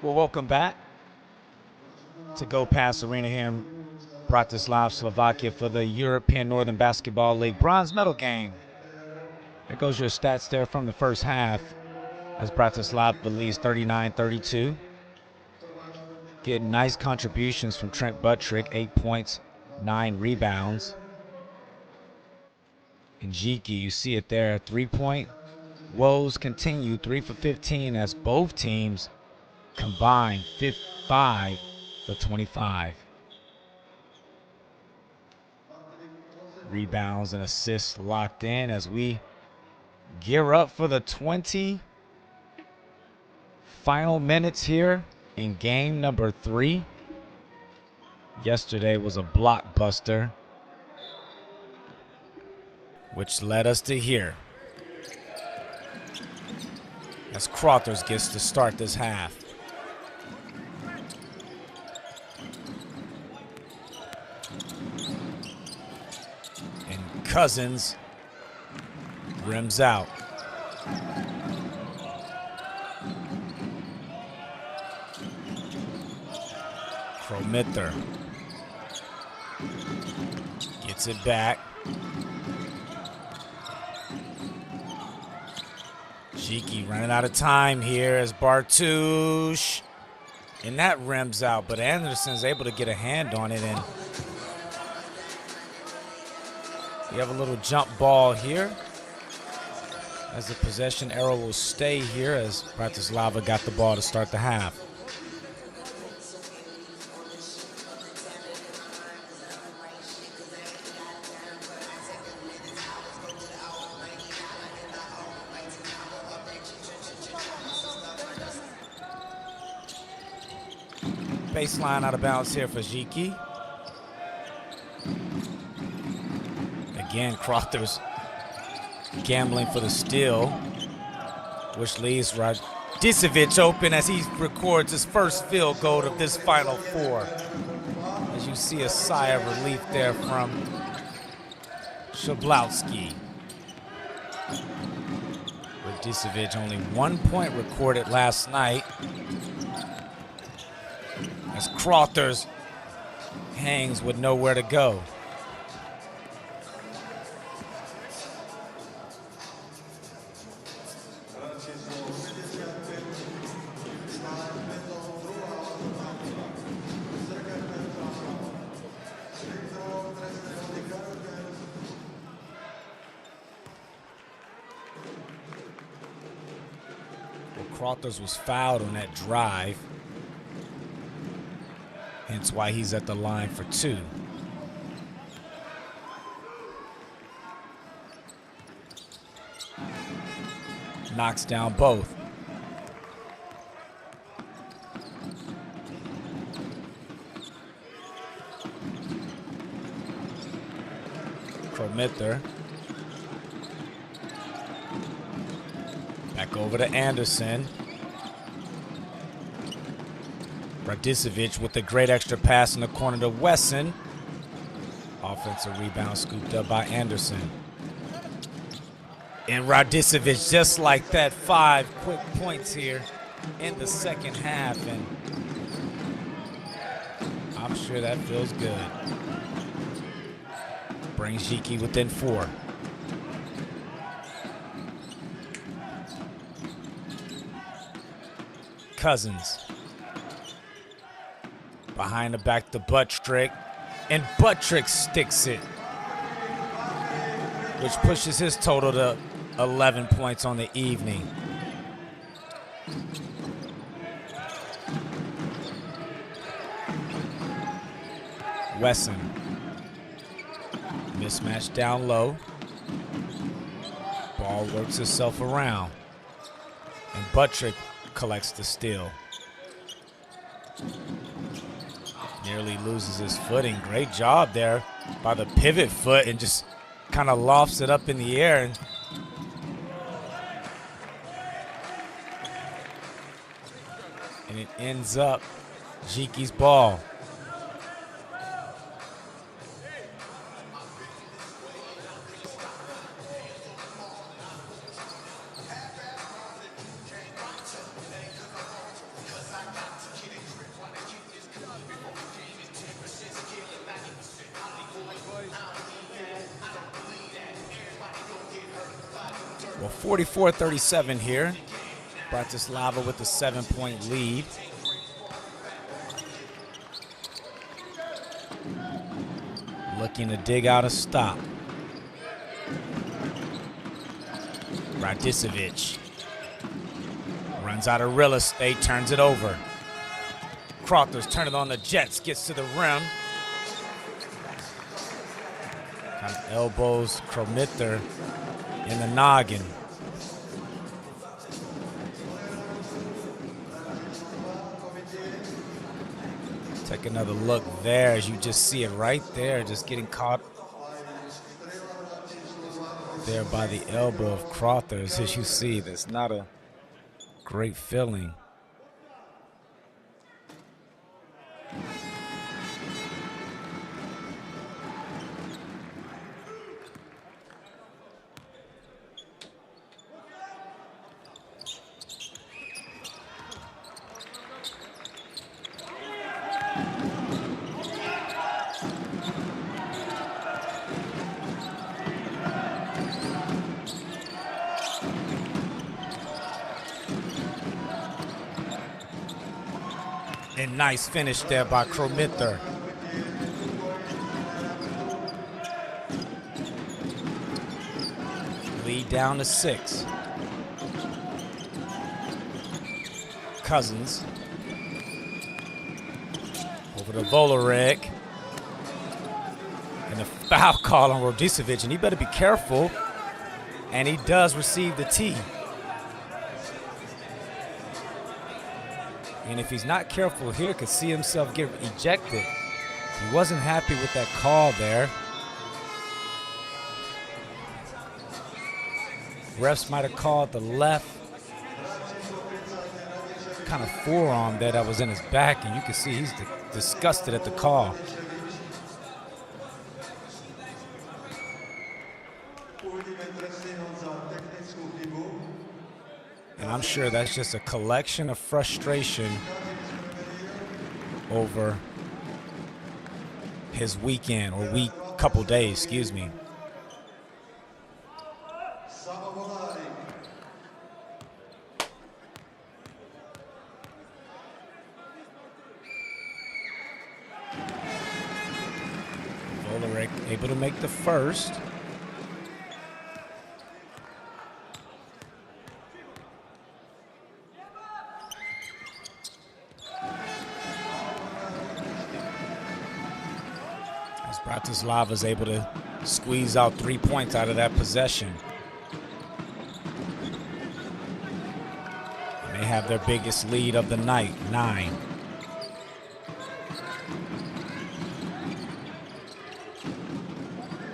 Well, welcome back to Go Pass Arena here in Bratislava, Slovakia for the European Northern Basketball League bronze medal game. There goes your stats there from the first half as Bratislava leads 39-32. Getting nice contributions from Trent Buttrick, 8 points, 9 rebounds. And Dziki, you see it there, 3-point woes continue, 3 for 15 as both teams combined 5 for 25. Rebounds and assists locked in as we gear up for the 20 final minutes here in game number 3. Yesterday was a blockbuster, which led us to here. As Crothers gets to start this half. And Cousins rims out. Kromither gets it back. Dziki running out of time here as Bartusz. And that rims out, but Anderson's able to get a hand on it, and we have a little jump ball here as the possession arrow will stay here as Bratislava got the ball to start the half. Baseline out of bounds here for Dziki. Again, Crothers gambling for the steal, which leaves Radicevic open as he records his first field goal of this Final Four. As you see a sigh of relief there from Shablowski. Radicevic only 1 point recorded last night. As Crothers hangs with nowhere to go. Well, Crothers was fouled on that drive. Hence why he's at the line for 2. Knocks down both. Kromither. Back over to Anderson. Radicevic with a great extra pass in the corner to Wesson. Offensive rebound scooped up by Anderson. And Radicevic, just like that, 5 quick points here in the second half. And I'm sure that feels good. Brings Dziki within 4. Cousins. Behind the back to Buttrick, and Buttrick sticks it, which pushes his total to 11 points on the evening. Wesson, mismatch down low. Ball works itself around, and Buttrick collects the steal. Nearly loses his footing. Great job there by the pivot foot, and just kind of lofts it up in the air. And it ends up Dziki's ball. Well, 44-37 here. Bratislava with a 7-point lead. Looking to dig out a stop. Radicevic runs out of real estate, turns it over. Crothers turning on the Jets, gets to the rim. Kind of elbows Kromither in the noggin. Take another look there as you just see it right there, just getting caught there by the elbow of Crothers. As you see, that's not a great feeling. And nice finish there by Kromither. Lead down to 6. Cousins. Over to Volarek. And a foul call on Radicevic, and he better be careful. And he does receive the tee. And if he's not careful here, could see himself get ejected. He wasn't happy with that call there. Refs might have called the left kind of forearm that was in his back, and you can see he's disgusted at the call. And I'm sure that's just a collection of frustration over his weekend, or couple days, excuse me. Volarek able to make the first. Bratislava is able to squeeze out 3 points out of that possession. And they have their biggest lead of the night, 9.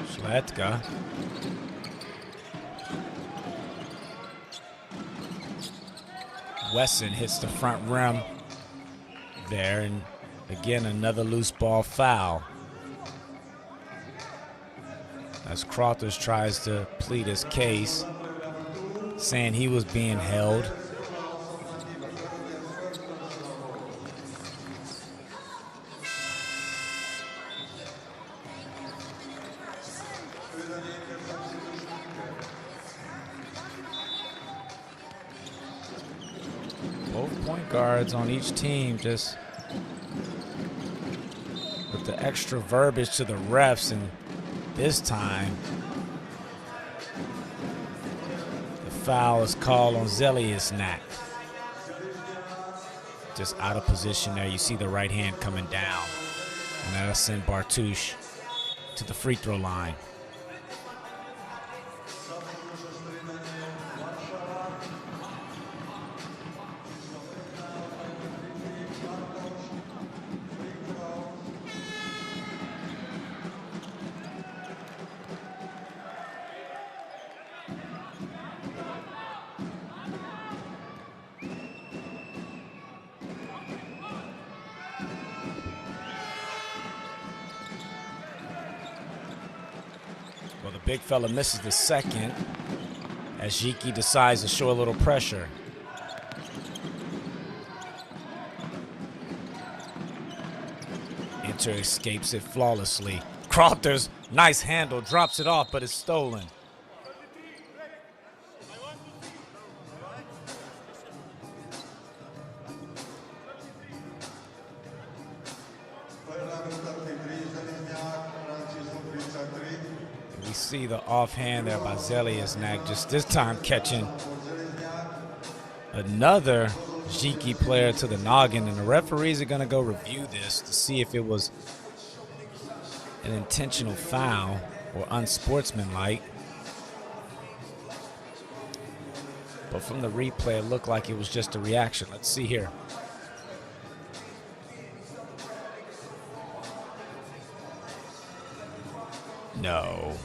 Schletka. Wesson hits the front rim there, and again another loose ball foul. As Crothers tries to plead his case, saying he was being held. Both point guards on each team just with the extra verbiage to the refs, and this time, the foul is called on Zeliusnak. Just out of position there. You see the right hand coming down. And that'll send Bartusz to the free throw line. Well, the big fella misses the second as Dziki decides to show a little pressure. Inter escapes it flawlessly. Crothers, nice handle, drops it off, but it's stolen. See the offhand there by Zeliusnak, just this time catching another Dziki player to the noggin, and the referees are going to go review this to see if it was an intentional foul or unsportsmanlike. But from the replay, it looked like it was just a reaction. Let's see here. No.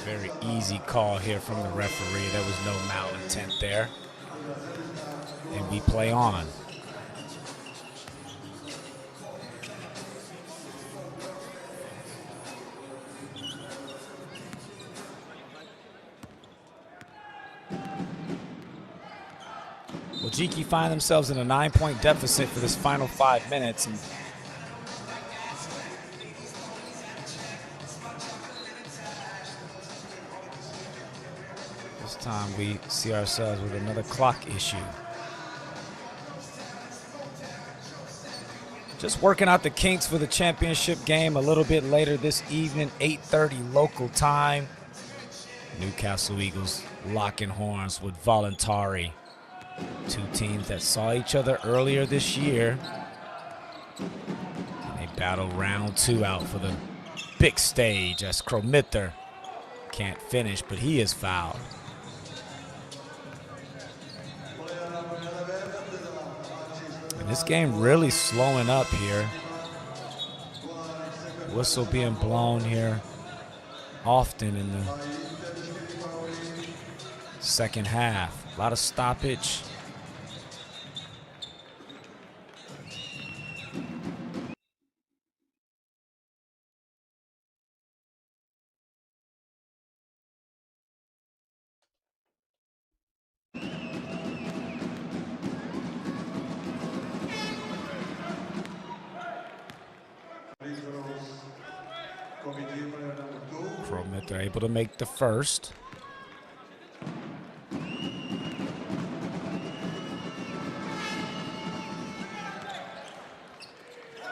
Very easy call here from the referee. There was no malintent there. And we play on. Well, Dziki find themselves in a 9-point deficit for this final 5 minutes. And this time we see ourselves with another clock issue. Just working out the kinks for the championship game a little bit later this evening, 8:30 local time. Newcastle Eagles locking horns with Voluntari. Two teams that saw each other earlier this year. And they battle round 2 out for the big stage as Kromither can't finish, but he is fouled. And this game really slowing up here. Whistle being blown here often in the second half. A lot of stoppage. Kromither able to make the first.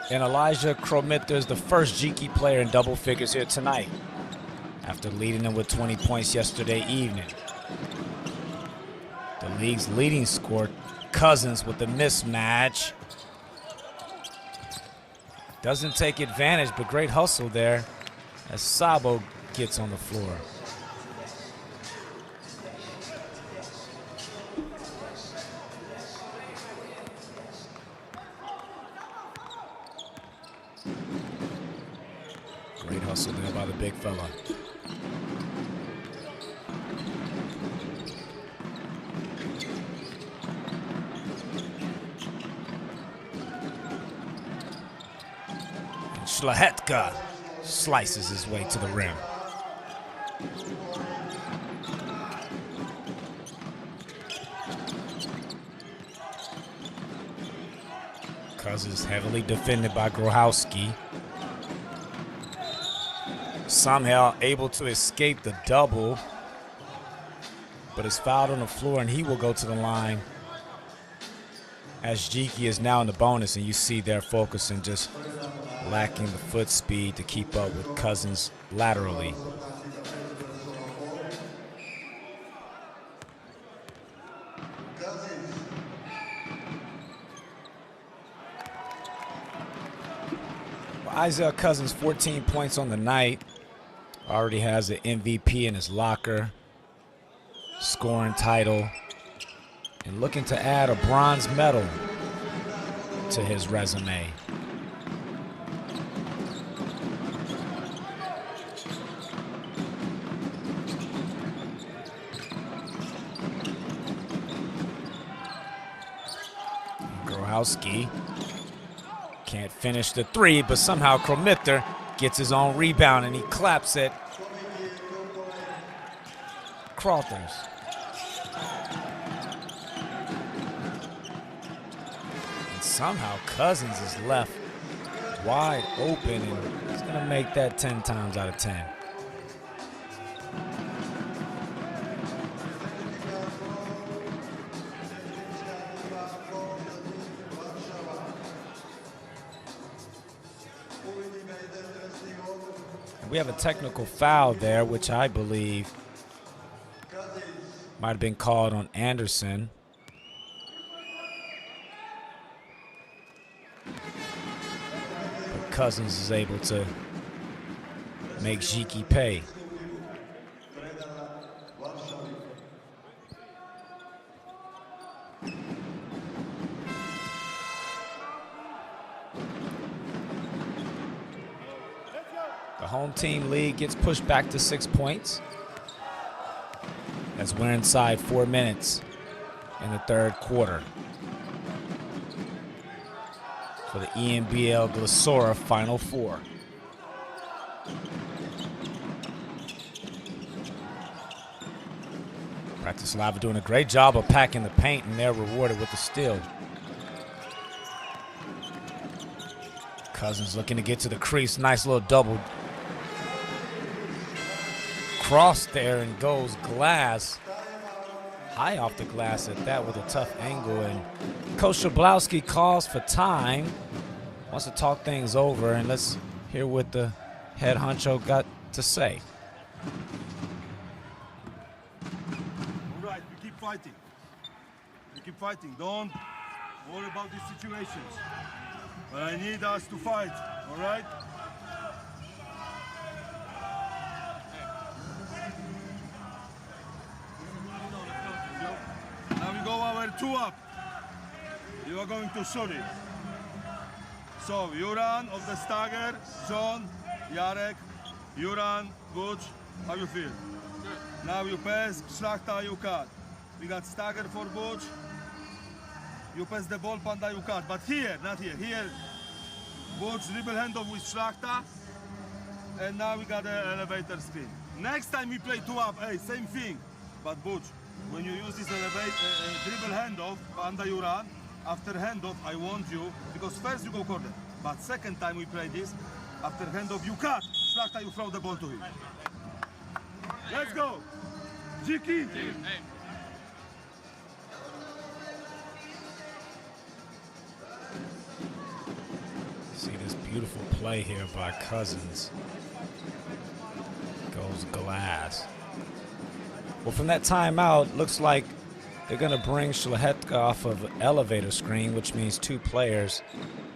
And Elijah Kromither is the first Dziki player in double figures here tonight, after leading them with 20 points yesterday evening. The league's leading scorer, Cousins, with the mismatch. Doesn't take advantage, but great hustle there as Sabo gets on the floor. Great hustle there by the big fella. And Szlachetka slices his way to the rim. Cousins heavily defended by Grochowski. Somehow able to escape the double, but is fouled on the floor, and he will go to the line as Dziki is now in the bonus, and you see they're focusing, just lacking the foot speed to keep up with Cousins laterally. Well, Isaiah Cousins, 14 points on the night. Already has an MVP in his locker, scoring title, and looking to add a bronze medal to his resume. Grochowski can't finish the three, but somehow Kromither gets his own rebound, and he claps it. Crothers. And somehow Cousins is left wide open, and he's going to make that 10 times out of 10. We have a technical foul there, which I believe might have been called on Anderson. But Cousins is able to make Dziki pay. The home team lead gets pushed back to 6 points as we're inside 4 minutes in the third quarter for the ENBLeague Final Four. Bratislava doing a great job of packing the paint, and they're rewarded with the steal. Cousins looking to get to the crease. Nice little double cross there, and goes glass. High off the glass at that with a tough angle. And Coach Shablowski calls for time. Wants to talk things over, and let's hear what the head honcho got to say. All right, we keep fighting. We keep fighting. Don't worry about these situations. But I need us to fight, all right? Now we go our 2 up. You are going to shoot it. So you run of the stagger, John, Jarek, you run, Butch, how you feel? Good. Now you pass, Szlachta, you cut. We got stagger for Butch. You pass the ball, Panda, you cut. But here, not here. Here, Butch dribble handoff with Szlachta. And now we got the elevator screen. Next time we play 2 up, hey, same thing. But Butch, when you use this dribble handoff, Panda, you run. After handoff, I want you, because first you go corner. But second time we play this, after handoff, you cut. Szlachta, you throw the ball to him. Let's go. Dziki. Hey. See this beautiful play here by Cousins. Goes glass. Well, from that timeout, looks like they're going to bring Szlachetka off of elevator screen, which means 2 players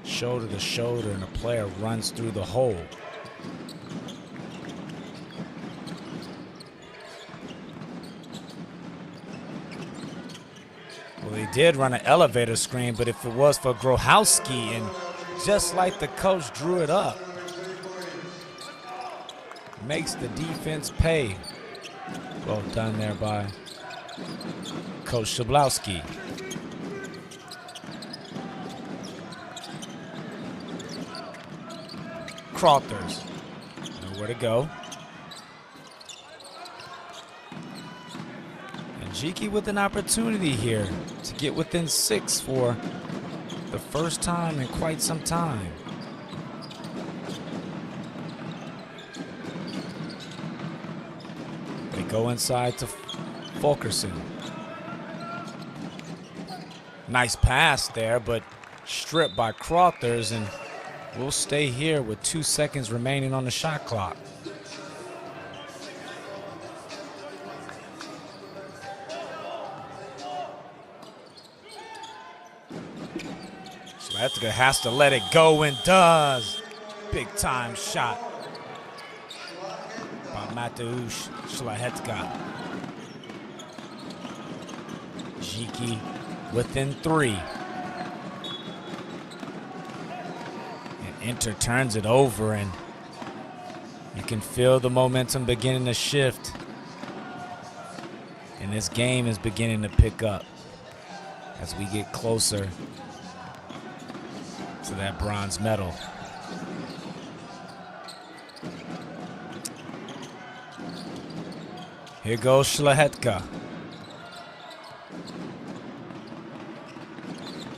shoulder to shoulder, and a player runs through the hole. Well, he did run an elevator screen, but if it was for Grochowski, and just like the coach drew it up, makes the defense pay. Well done there by Coach Shablowski. Crothers, nowhere to go. And Dziki with an opportunity here to get within 6 for the first time in quite some time. They go inside to Fulkerson. Nice pass there, but stripped by Crothers, and we'll stay here with 2 seconds remaining on the shot clock. Szlachetka has to let it go, and does. Big time shot by Mateusz Szlachetka. Dziki within 3. And Inter turns it over, and you can feel the momentum beginning to shift. And this game is beginning to pick up as we get closer to that bronze medal. Here goes Szlachetka.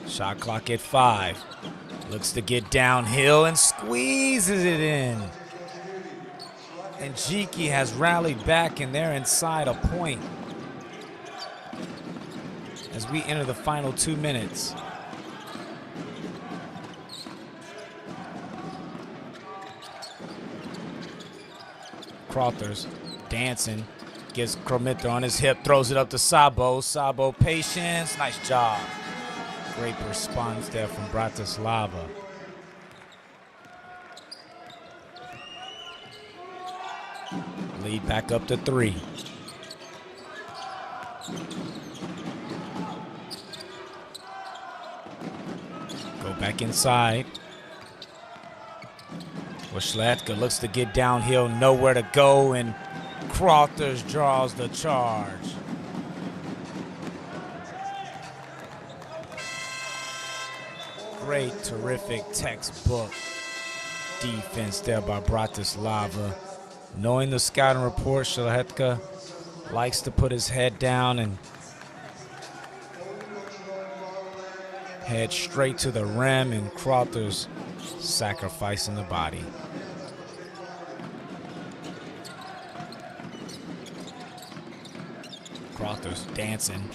Shot clock at 5. Looks to get downhill and squeezes it in. And Dziki has rallied back, and they're inside a point as we enter the final 2 minutes. Crothers dancing. Gets Kromither on his hip, throws it up to Sabo. Sabo, patience. Nice job. Great response there from Bratislava. Lead back up to 3. Go back inside. Warszawa looks to get downhill, nowhere to go, and Crothers draws the charge. Great, terrific textbook defense there by Bratislava. Knowing the scouting report, Warszawa likes to put his head down and head straight to the rim, and Crothers sacrificing the body. Crothers dancing.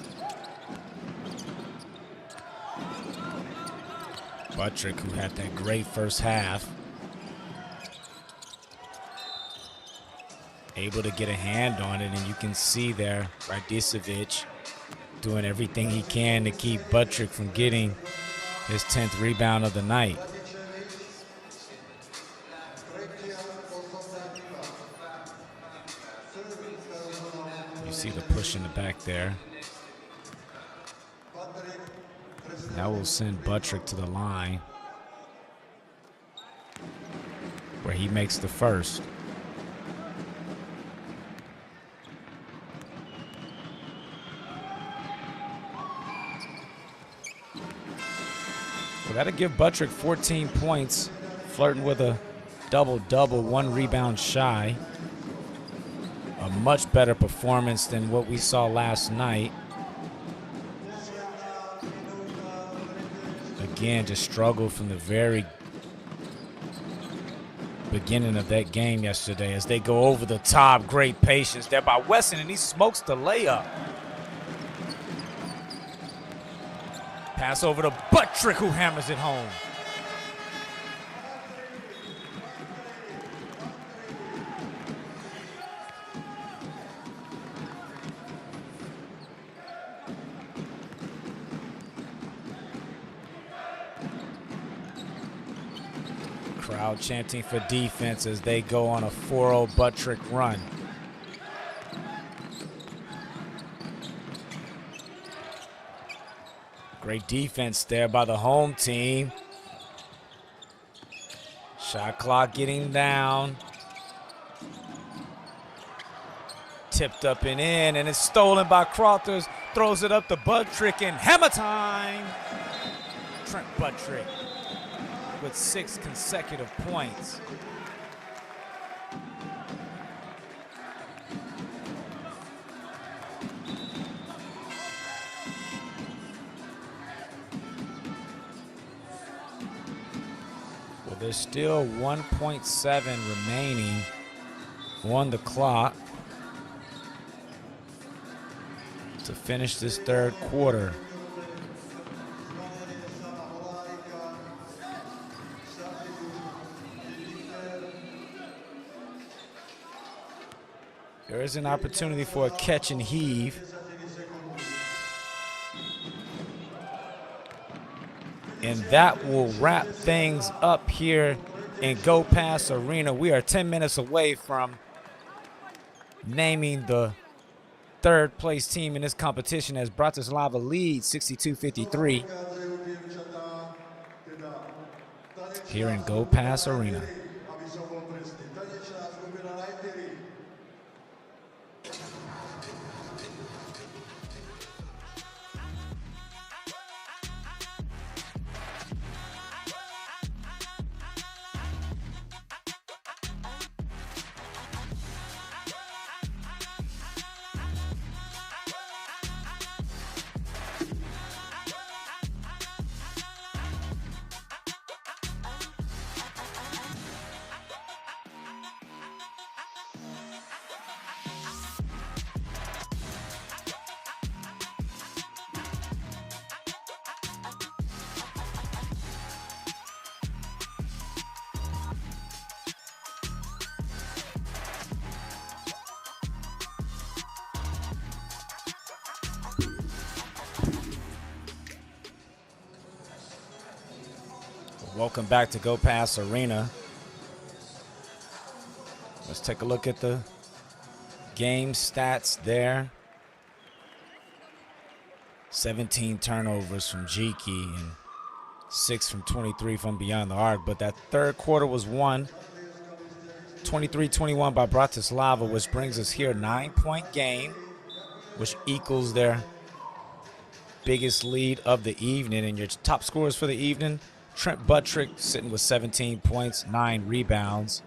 Buttrick, who had that great first half, able to get a hand on it, and you can see there Radicevic doing everything he can to keep Buttrick from getting his 10th rebound of the night. You see the push in the back there. That will send Buttrick to the line, where he makes the first. Well, that'll give Buttrick 14 points, flirting with a double-double, 1 rebound shy. A much better performance than what we saw last night. Again, just struggled from the very beginning of that game yesterday as they go over the top. Great patience there by Wesson, and he smokes the layup. Pass over to Buttrick, who hammers it home. Crowd chanting for defense as they go on a 4-0 Buttrick run. Great defense there by the home team. Shot clock getting down. Tipped up and in, and it's stolen by Crothers. Throws it up to Buttrick, and hammer time. Trent Buttrick with 6 consecutive points. Well, there's still 1.7 remaining on the clock to finish this third quarter. There is an opportunity for a catch and heave. And that will wrap things up here in Go Pass Arena. We are 10 minutes away from naming the third place team in this competition as Bratislava leads 62-53 here in Go Pass Arena. Welcome back to Go Pass Arena. Let's take a look at the game stats there. 17 turnovers from Dziki and 6 from 23 from beyond the arc. But that third quarter was won 23-21 by Bratislava, which brings us here, 9-point game, which equals their biggest lead of the evening. And your top scorers for the evening, Trent Buttrick sitting with 17 points, 9 rebounds,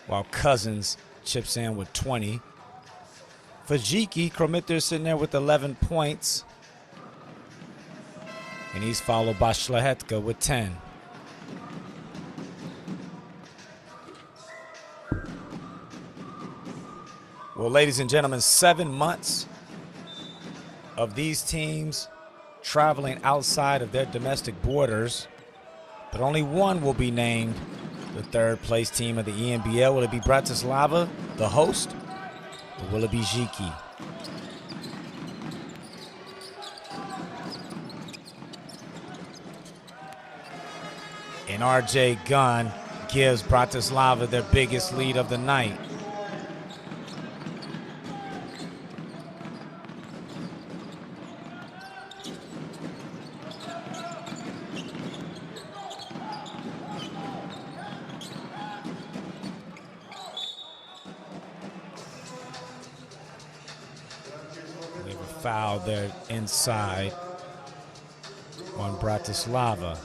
while Cousins chips in with 20. For Dziki, Kromitter sitting there with 11 points. And he's followed by Szlachetka with 10. Well, ladies and gentlemen, 7 months of these teams traveling outside of their domestic borders, but only one will be named the third place team of the ENBL. Will it be Bratislava, the host, or will it be Dziki? And RJ Gunn gives Bratislava their biggest lead of the night. They have a foul there inside on Bratislava.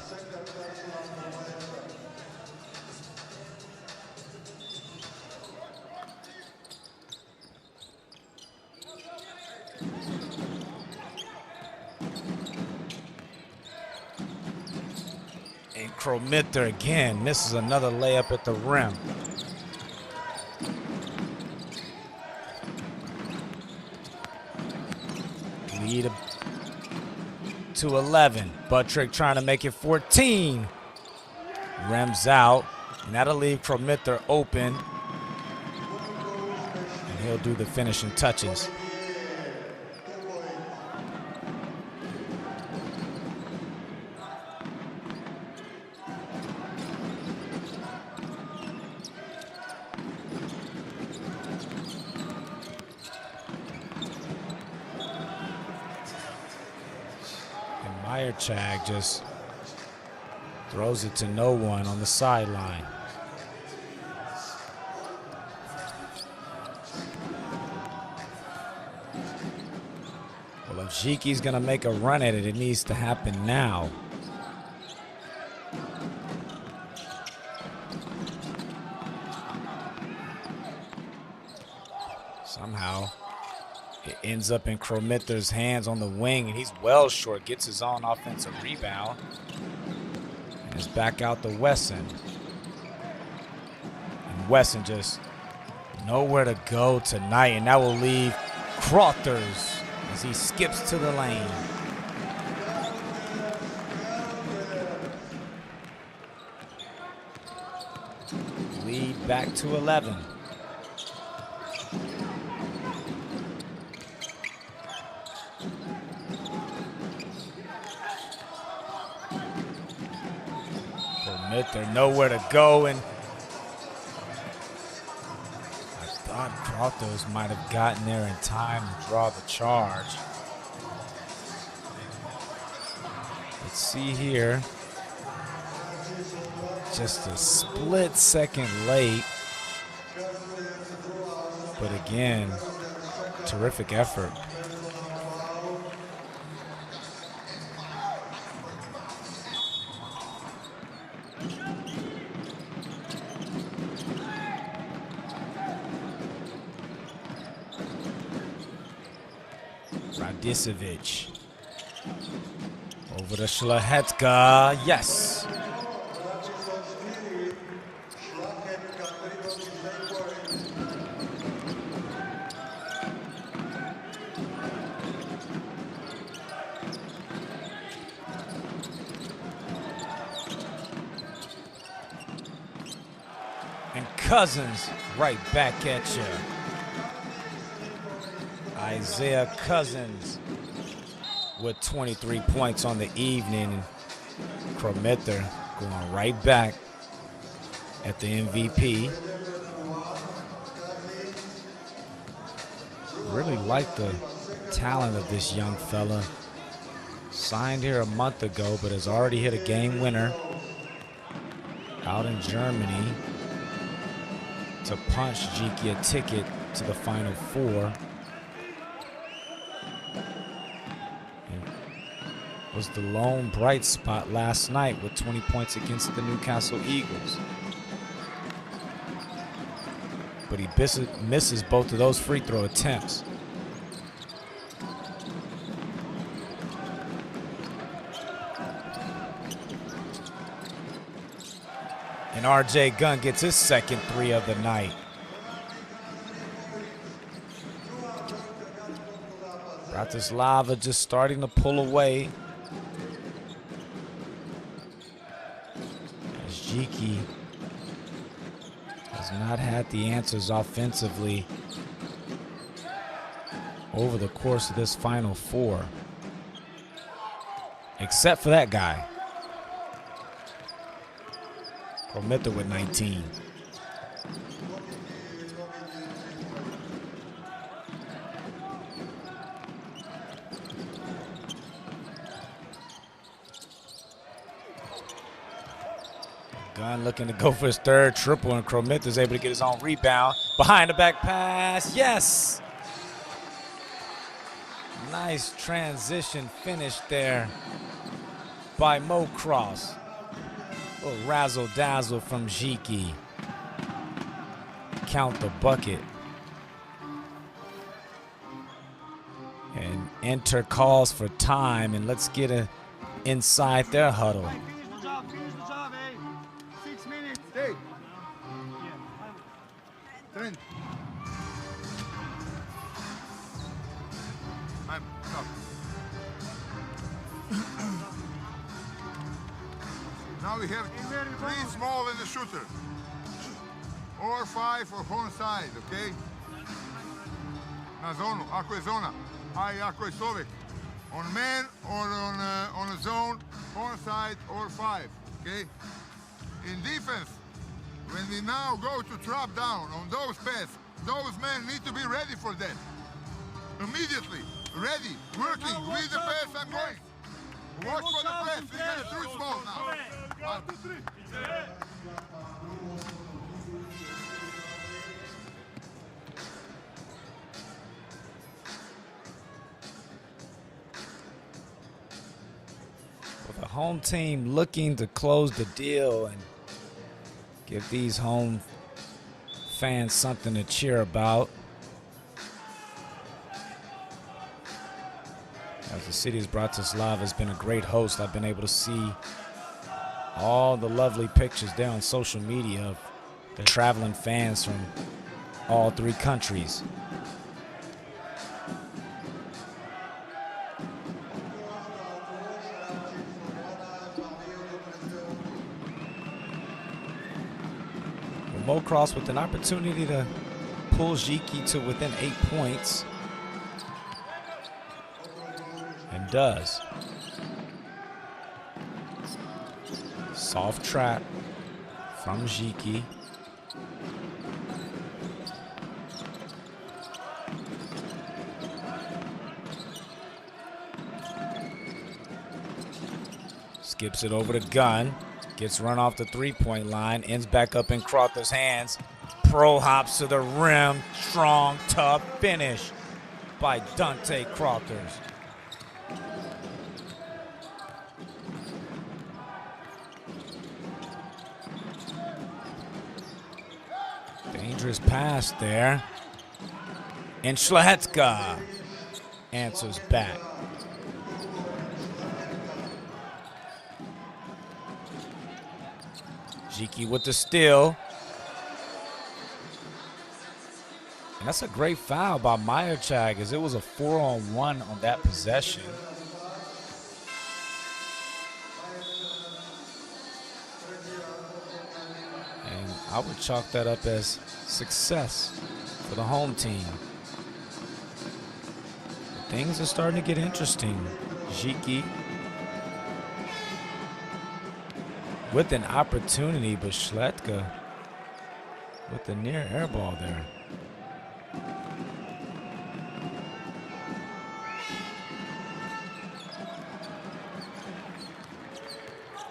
And Kromitter again misses another layup at the rim. Lead to 11. Buttrick trying to make it 14. Rims out, and that'll leave Kromitter open. And he'll do the finishing touches. Chag just throws it to no one on the sideline. Well, if Dziki's gonna make a run at it, it needs to happen now. Somehow it ends up in Kromitter's hands on the wing, and he's well short, gets his own offensive rebound, and is back out to Wesson. And Wesson just nowhere to go tonight, and that will leave Crothers as he skips to the lane. Lead back to 11. They're nowhere to go, and I thought Crothers might have gotten there in time to draw the charge. Let's see here. Just a split second late, but again, terrific effort. Radicevic over to Szlachetka. Yes. And Cousins right back at you. Isaiah Cousins with 23 points on the evening. Kromitter Going right back at the MVP. Really like the talent of this young fella. Signed here a month ago, but has already hit a game winner out in Germany to punch Dziki a ticket to the Final Four. And was the lone bright spot last night with 20 points against the Newcastle Eagles. But he misses both of those free throw attempts. And RJ Gunn gets his second three of the night. Bratislava just starting to pull away. As Dziki has not had the answers offensively over the course of this Final Four. Except for that guy. Kromita with 19. Gunn looking to go for his third triple, and Kromita is able to get his own rebound. Behind the back pass, yes! Nice transition finish there by Mo Cross. A little razzle-dazzle from Dziki. Count the bucket. And enter calls for time, and let's get inside their huddle. Finish the job, eh? 6 minutes. Stay. Trent. I'm stop. Now we have 3 small and a shooter. Or 5 or one side, okay? Na zonu, ako je zona. Ako je Slovak. On man or on a zone, one side or 5, okay? In defense, when we now go to trap down on those pads, those men need to be ready for that. Immediately, ready, working with the pass and going. Watch for the press. We got 3 small now. With the home team looking to close the deal and give these home fans something to cheer about. As the city of Bratislava has been a great host, I've been able to see all the lovely pictures there on social media of the traveling fans from all 3 countries. Mo Cross with an opportunity to pull Dziki to within 8 points. And does. Soft trap from Dziki. Skips it over to Gunn. Gets run off the 3-point line. Ends back up in Crother's hands. Pro hops to the rim. Strong, tough finish by Dante Crothers. Dangerous pass there. And Schlahetzka answers back. Dziki with the steal. And that's a great foul by Meyerchag, as it was a 4-on-1 on that possession. And I would chalk that up as success for the home team. Things are starting to get interesting. Dziki with an opportunity, but Schletka with the near air ball there.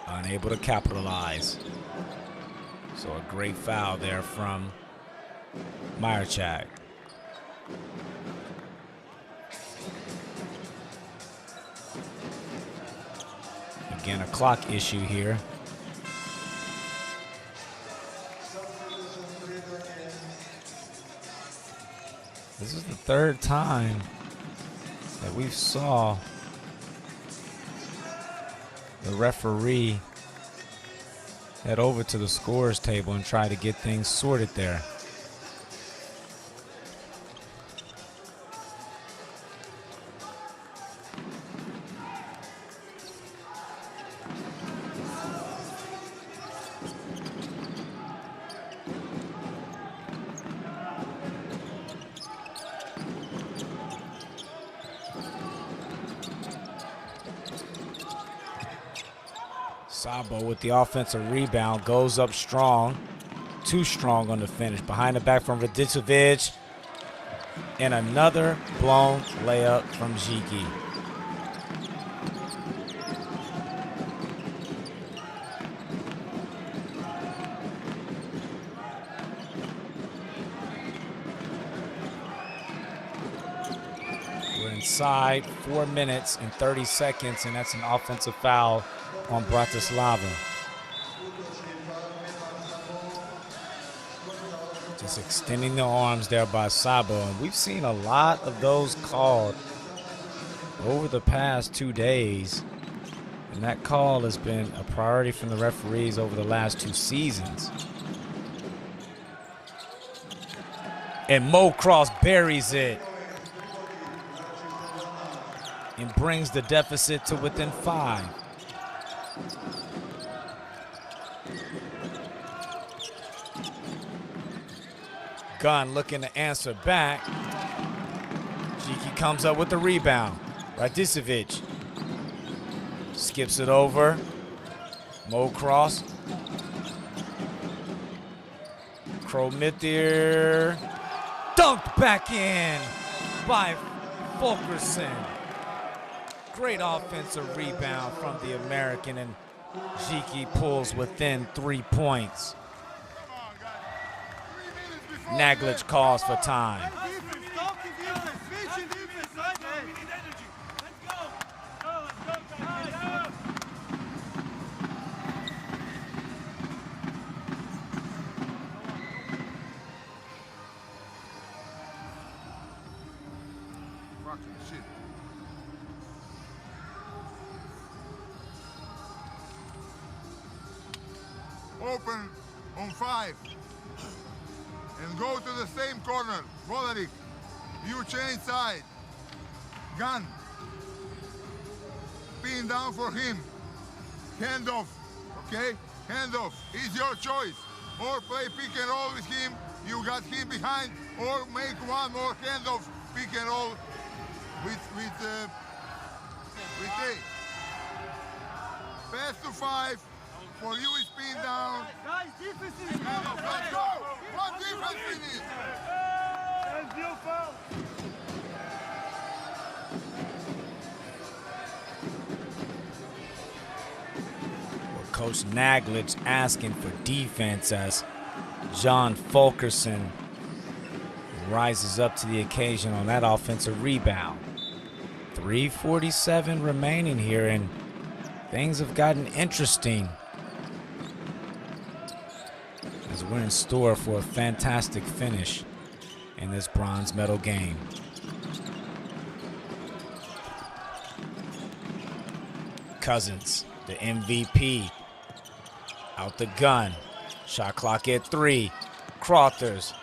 Unable to capitalize. So a great foul there from Meyerchak. Again, a clock issue here. This is the third time that we saw the referee head over to the scorers table and try to get things sorted there. Sabo with the offensive rebound, goes up strong, too strong on the finish. Behind the back from Radicevic, and another blown layup from Dziki. We're inside 4 minutes and 30 seconds, and that's an offensive foul on Bratislava. Just extending the arms there by Sabo. And we've seen a lot of those called over the past 2 days. And that call has been a priority from the referees over the last 2 seasons. And Mo Cross buries it and brings the deficit to within 5. Gunn looking to answer back. Dziki comes up with the rebound. Radicevic skips it over. Mo Cross. Kromithir dunked back in by Fulkerson. Great offensive rebound from the American, and Dziki pulls within 3 points. Naglic calls for time. Open on 5. And go to the same corner. Volarik, you change side. Gun. Pin down for him. Hand off, okay? Hand off is your choice. Or play pick and roll with him. You got him behind. Or make one more hand off pick and roll with Ray. Pass to 5. For you is pinned down. Guys, defense is Let's go. What defense we need? And you foul. Well, Coach Naglic asking for defense as John Fulkerson rises up to the occasion on that offensive rebound. 3:47 remaining here, and things have gotten interesting as we're in store for a fantastic finish in this bronze medal game. Cousins, the MVP, out the gun. Shot clock at 3. Crothers,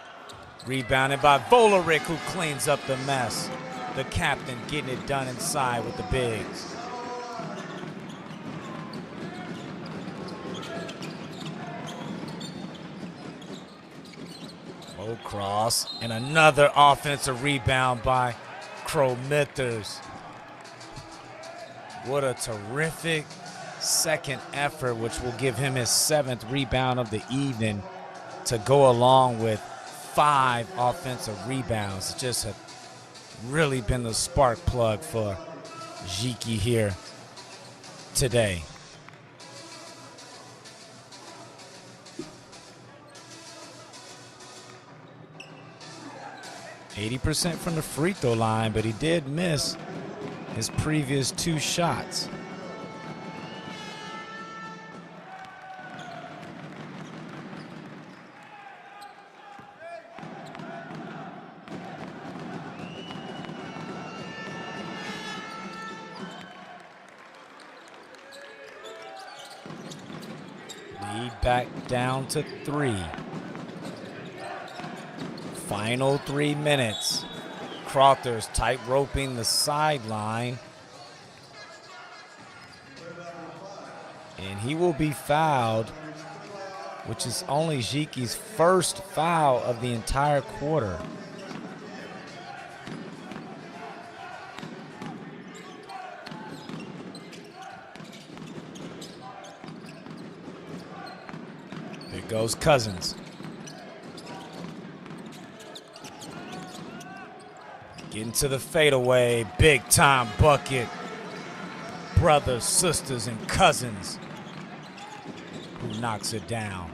rebounded by Volarik, who cleans up the mess. The captain getting it done inside with the bigs. Low cross, and another offensive rebound by Kromithir. What a terrific second effort, which will give him his 7th rebound of the evening to go along with 5 offensive rebounds. It just have really been the spark plug for Dziki here today. %80 from the free throw line, but he did miss his previous 2 shots. Lead back down to 3. Final 3 minutes. Crothers tight roping the sideline. And he will be fouled, which is only Dziki's first foul of the entire quarter. There goes Cousins. Getting to the fadeaway, big time bucket. Brothers, sisters, and cousins who knocks it down.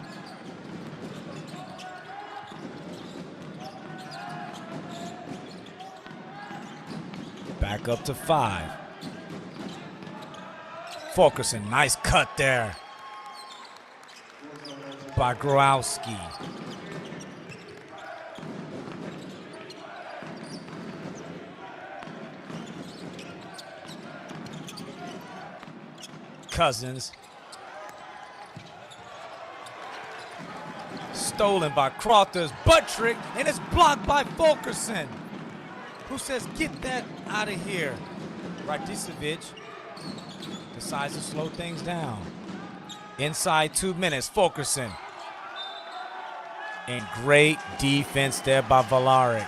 Back up to 5. Fulkerson, nice cut there by Growowski. Cousins. Stolen by Crothers, butt trick, and it's blocked by Fulkerson, who says, get that out of here. Radicevic decides to slow things down. Inside 2 minutes, Fulkerson. And great defense there by Valaric,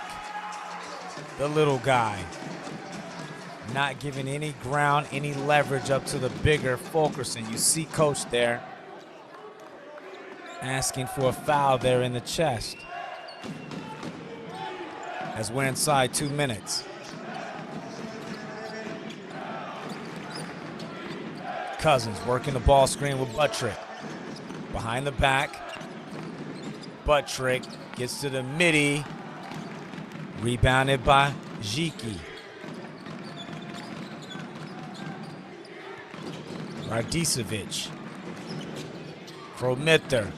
the little guy. Not giving any ground, any leverage up to the bigger Fulkerson. You see Coach there asking for a foul there in the chest as we're inside 2 minutes. Cousins working the ball screen with Buttrick. Behind the back. Buttrick gets to the midi. Rebounded by Dziki. Radicevic. Kromitter.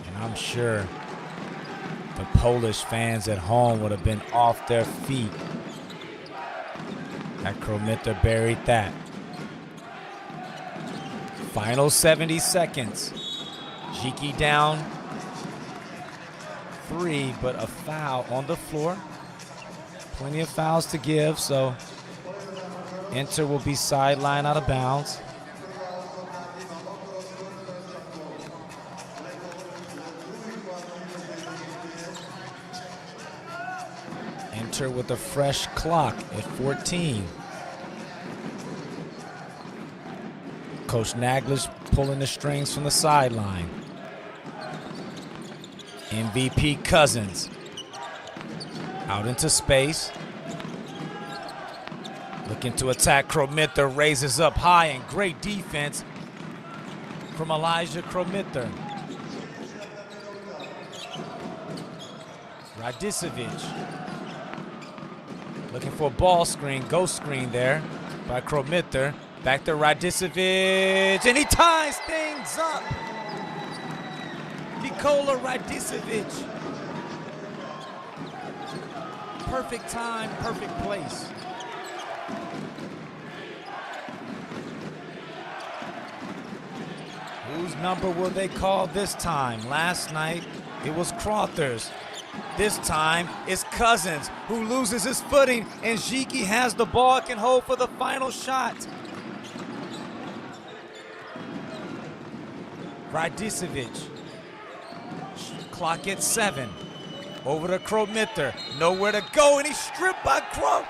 And I'm sure the Polish fans at home would have been off their feet had Kromitter buried that. Final 70 seconds. Dziki down 3, but a foul on the floor. Plenty of fouls to give, so Inter will be sidelined out of bounds. Inter with a fresh clock at 14. Coach Naglish pulling the strings from the sideline. MVP Cousins out into space. Looking to attack Kromitter, raises up high, and great defense from Elijah Kromitter. Radicevic looking for a ball screen, ghost screen there by Kromitter. Back to Radicevic, and he ties things up. Nikola Radicevic. Perfect time, perfect place. Whose number will they call this time? Last night, it was Crothers. This time, it's Cousins who loses his footing, and Dziki has the ball, can hold for the final shot. Radicevic. Clock at 7. Over to Kromitter. Nowhere to go, and he's stripped by Kro.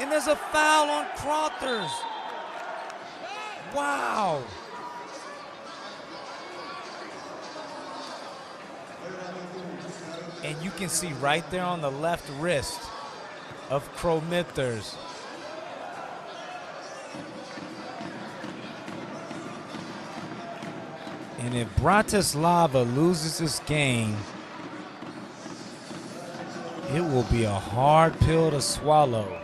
And there's a foul on Crothers. Wow. And you can see right there on the left wrist of Kromithers. And if Bratislava loses this game, it will be a hard pill to swallow.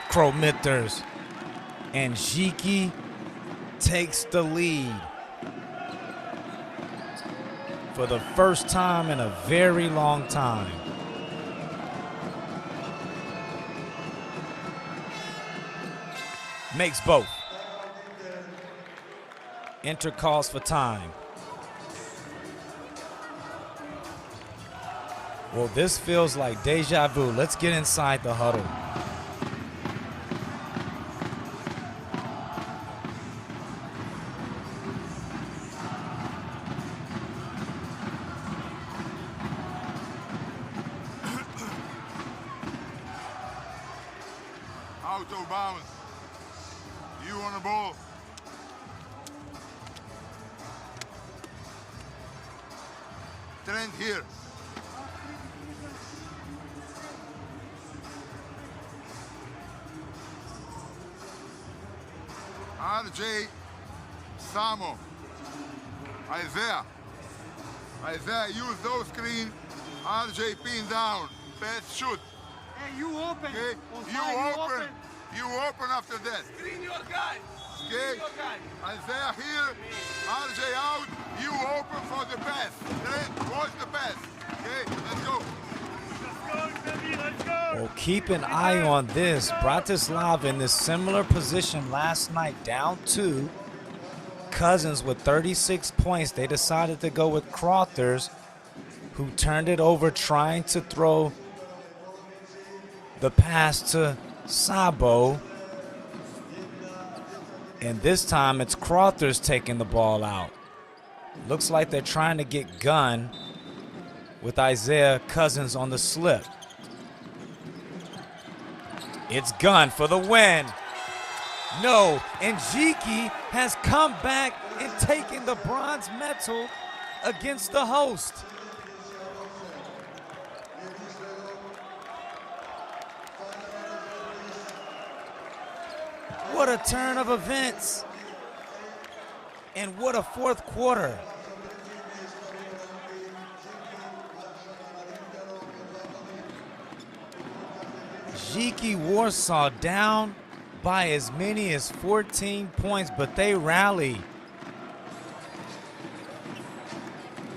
Kromithers and Dziki takes the lead for the first time in a very long time. Makes both. Enter calls for time. Well, this feels like deja vu. Let's get inside the huddle. Out of bounds. You on the ball. Trent here. RJ, Samo, Isaiah. Isaiah, use those screen. RJ pin down. Pass, shoot. Hey, you open. Okay? You open after that. Screen your guy. Okay? Isaiah here. RJ out. You open for the pass. Trent, watch the pass. Okay? Let's go. Let's go. Well, keep an eye on this. Bratislava in this similar position last night, down 2. Cousins with 36 points. They decided to go with Crothers, who turned it over trying to throw the pass to Sabo. And this time it's Crothers taking the ball out. Looks like they're trying to get Gunn with Isaiah Cousins on the slip. It's Gunn for the win. No, and Dziki has come back and taken the bronze medal against the host. What a turn of events. And what a fourth quarter. Dziki Warsaw down by as many as 14 points, but they rally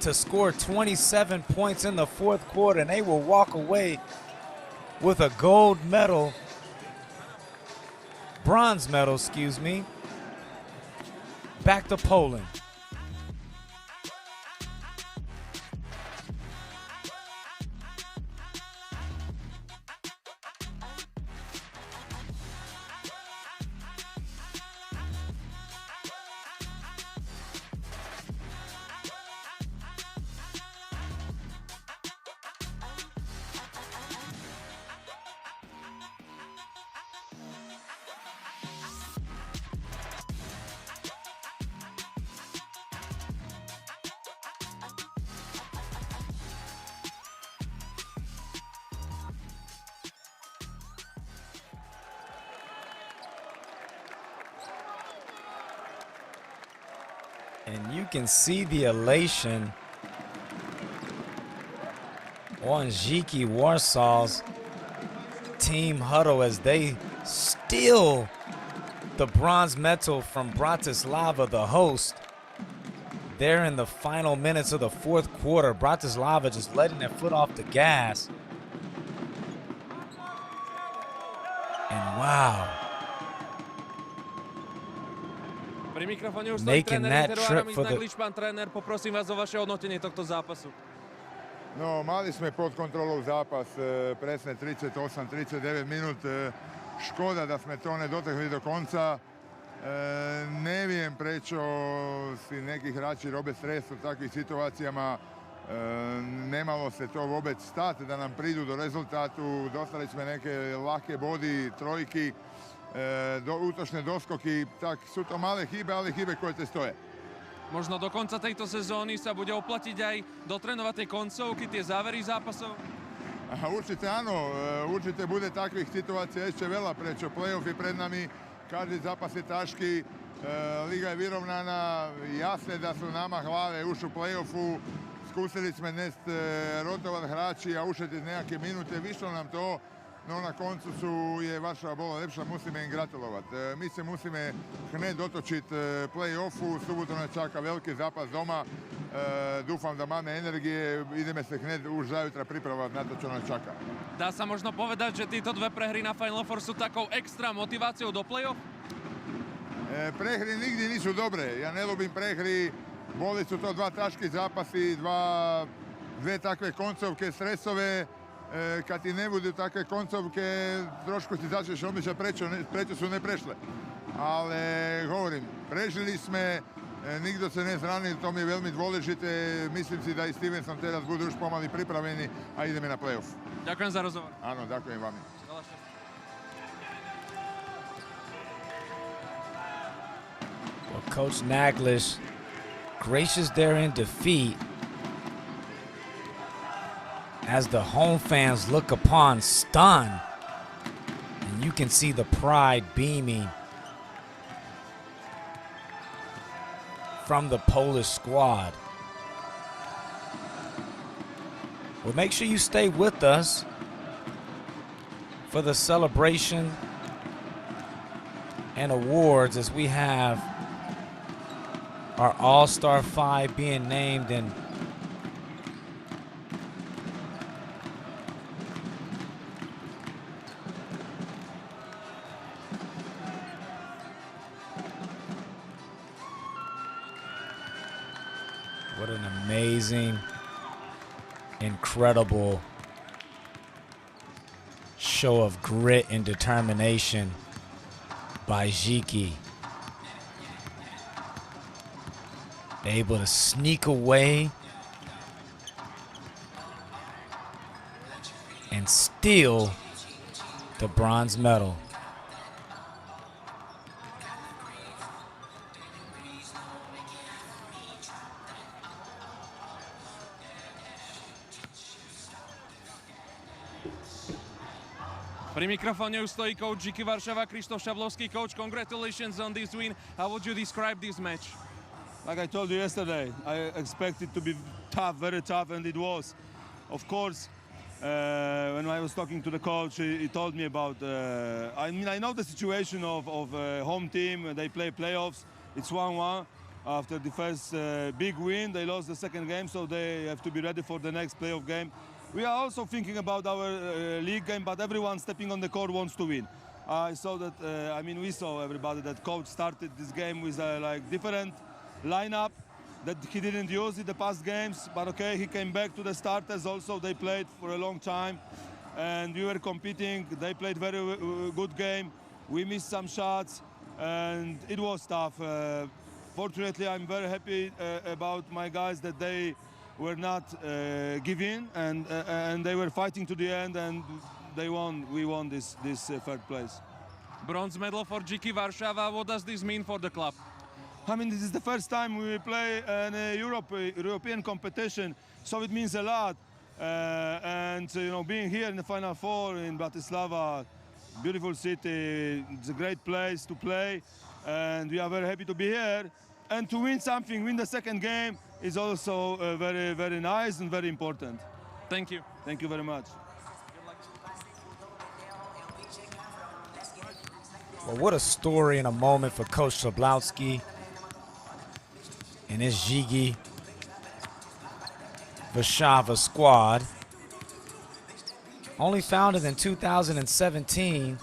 to score 27 points in the fourth quarter, and they will walk away with a gold medal, bronze medal, excuse me, back to Poland. And you can see the elation on Dziki Warsaw's team huddle as they steal the bronze medal from Bratislava, the host. They're in the final minutes of the fourth quarter. Bratislava just letting their foot off the gas. And wow. Pri mikrofóne už stojí Making tréner that Interu trip Aramis for the- Naglič. Pán tréner, poprosím vás o vaše hodnotenie tohto zápasu. No, mali sme pod kontrolou zápas, presne 38-39 minút. Škoda da sme to nedotekli do konca. Neviem, prečo si neki hráči robe stres u takvih situacijama. Nemalo se to vôbec stať, da nam prídu do rezultátu. Dostali sme nejaké ľahké body, trojky, do útočné doskoky, tak sú to malé chyby, ale chyby, koje te stoje. Možno do konca tejto sezóny sa bude oplatiť aj dotrénovať tie koncovky, tie závery zápasov? Určite áno, určite bude takvih situácií ešte veľa, prečo play-off je pred nami, každý zápas je ťažký, liga je vyrovnaná, jasné da sú nama hlave už u play-offu, skúsili sme dnes rotovať hráči a ušetiť nejaké minúte, vyšlo nám to, no na koncu je Warszawa bola lepša, musíme im gratulovať. My sa musíme hneď dotočiť play-offu, subotu nás čaká veľký zápas doma, dúfam, da máme energie, ideme sa hneď už zajutra pripravovať na to, čo nás čaká. Dá sa možno povedať, že títo dve prehry na Final Four sú takou extra motiváciou do play-off? Prehry nikdy nisu dobre, ja nelúbim prehry, boli sú to dva ťažké zápasy, dve takve koncovke stresové, kad ti ne budu takve koncovke, trošku ti začneš omýšľať, prečo sú neprešle. Ale govorim, prežili sme, nikto sa nezranil, to mi je veľmi dôležité. Myslím si, da i Stevenson teraz budú už pomaly pripravení a ideme na play-off. Ďakujem za rozhovor. Áno, ďakujem vám. Well, Coach Naglish, gracious there in defeat, as the home fans look upon stunned, and you can see the pride beaming from the Polish squad. Well, make sure you stay with us for the celebration and awards as we have our All-Star 5 being named, and what an amazing, incredible show of grit and determination by Dziki. Able to sneak away and steal the bronze medal. Pri mikrofóne už stojí coach Dziki Warszawa, Krzysztof Szablowski. Coach, congratulations on this win. How would you describe this match? Like I told you yesterday, I expected to be tough, very tough, and it was. Of course, when I was talking to the coach, he told me about, I mean, I know the situation of home team, they play playoffs, it's 1-1. After the first big win, they lost the second game, so they have to be ready for the next playoff game. We are also thinking about our league game, but everyone stepping on the court wants to win. I saw that, I mean, we saw everybody that coach started this game with like different lineup that he didn't use in the past games, but okay, he came back to the starters also. They played for a long time, and we were competing. They played very good game. We missed some shots, and it was tough. Fortunately, I'm very happy about my guys that they were not giving, and they were fighting to the end, and they won. We won this third place. Bronze medal for Dziki Warszawa. What does this mean for the club? I mean, this is the first time we play in a European competition, so it means a lot. And you know, being here in the Final Four in Bratislava, beautiful city, it's a great place to play, and we are very happy to be here. And to win something, win the second game, is also very, very nice and very important. Thank you. Thank you very much. Well, what a story and a moment for Coach Szablowski and his Dziki Warszawa squad. Only founded in 2017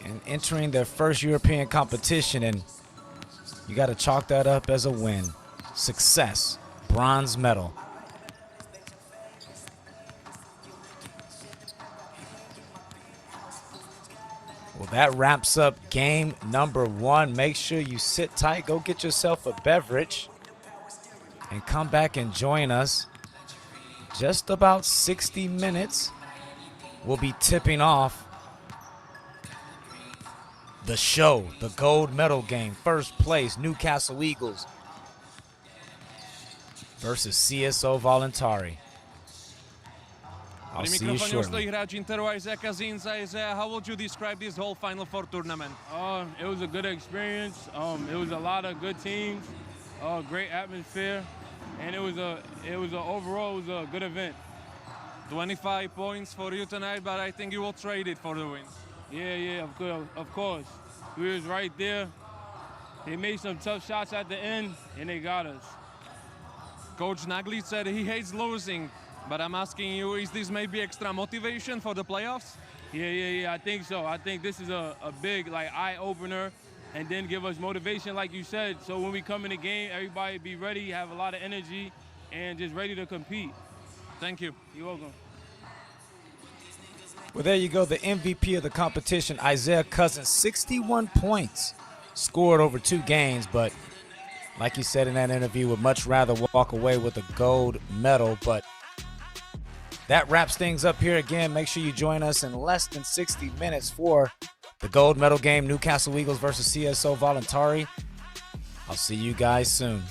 and entering their first European competition, and you got to chalk that up as a win. Success, bronze medal. Well, that wraps up game number one. Make sure you sit tight, go get yourself a beverage, and come back and join us just about 60 minutes, we'll be tipping off the show, the gold medal game. First place, Newcastle Eagles versus CSO Voluntari. I'll Pri see you mikrofóne stojí shortly. hráč Interu Isaiah Zinza. Isaiah, how would you describe this whole Final Four tournament? It was a good experience. It was a lot of good teams, great atmosphere, and overall it was a good event. 25 points for you tonight, but I think you will trade it for the win. Yeah, of course. We was right there. They made some tough shots at the end, and they got us. Coach Nagli said he hates losing, but I'm asking you, is this maybe extra motivation for the playoffs? Yeah, I think so. I think this is a big eye-opener, and then give us motivation, like you said, so when we come in the game, everybody be ready, have a lot of energy, and just ready to compete. Thank you. You're welcome. Well, there you go, the MVP of the competition, Isaiah Cousins, 61 points, scored over 2 games, but like he said in that interview, would much rather walk away with a gold medal. But that wraps things up here. Again, make sure you join us in less than 60 minutes for the gold medal game, Newcastle Eagles versus CSO Voluntari. I'll see you guys soon.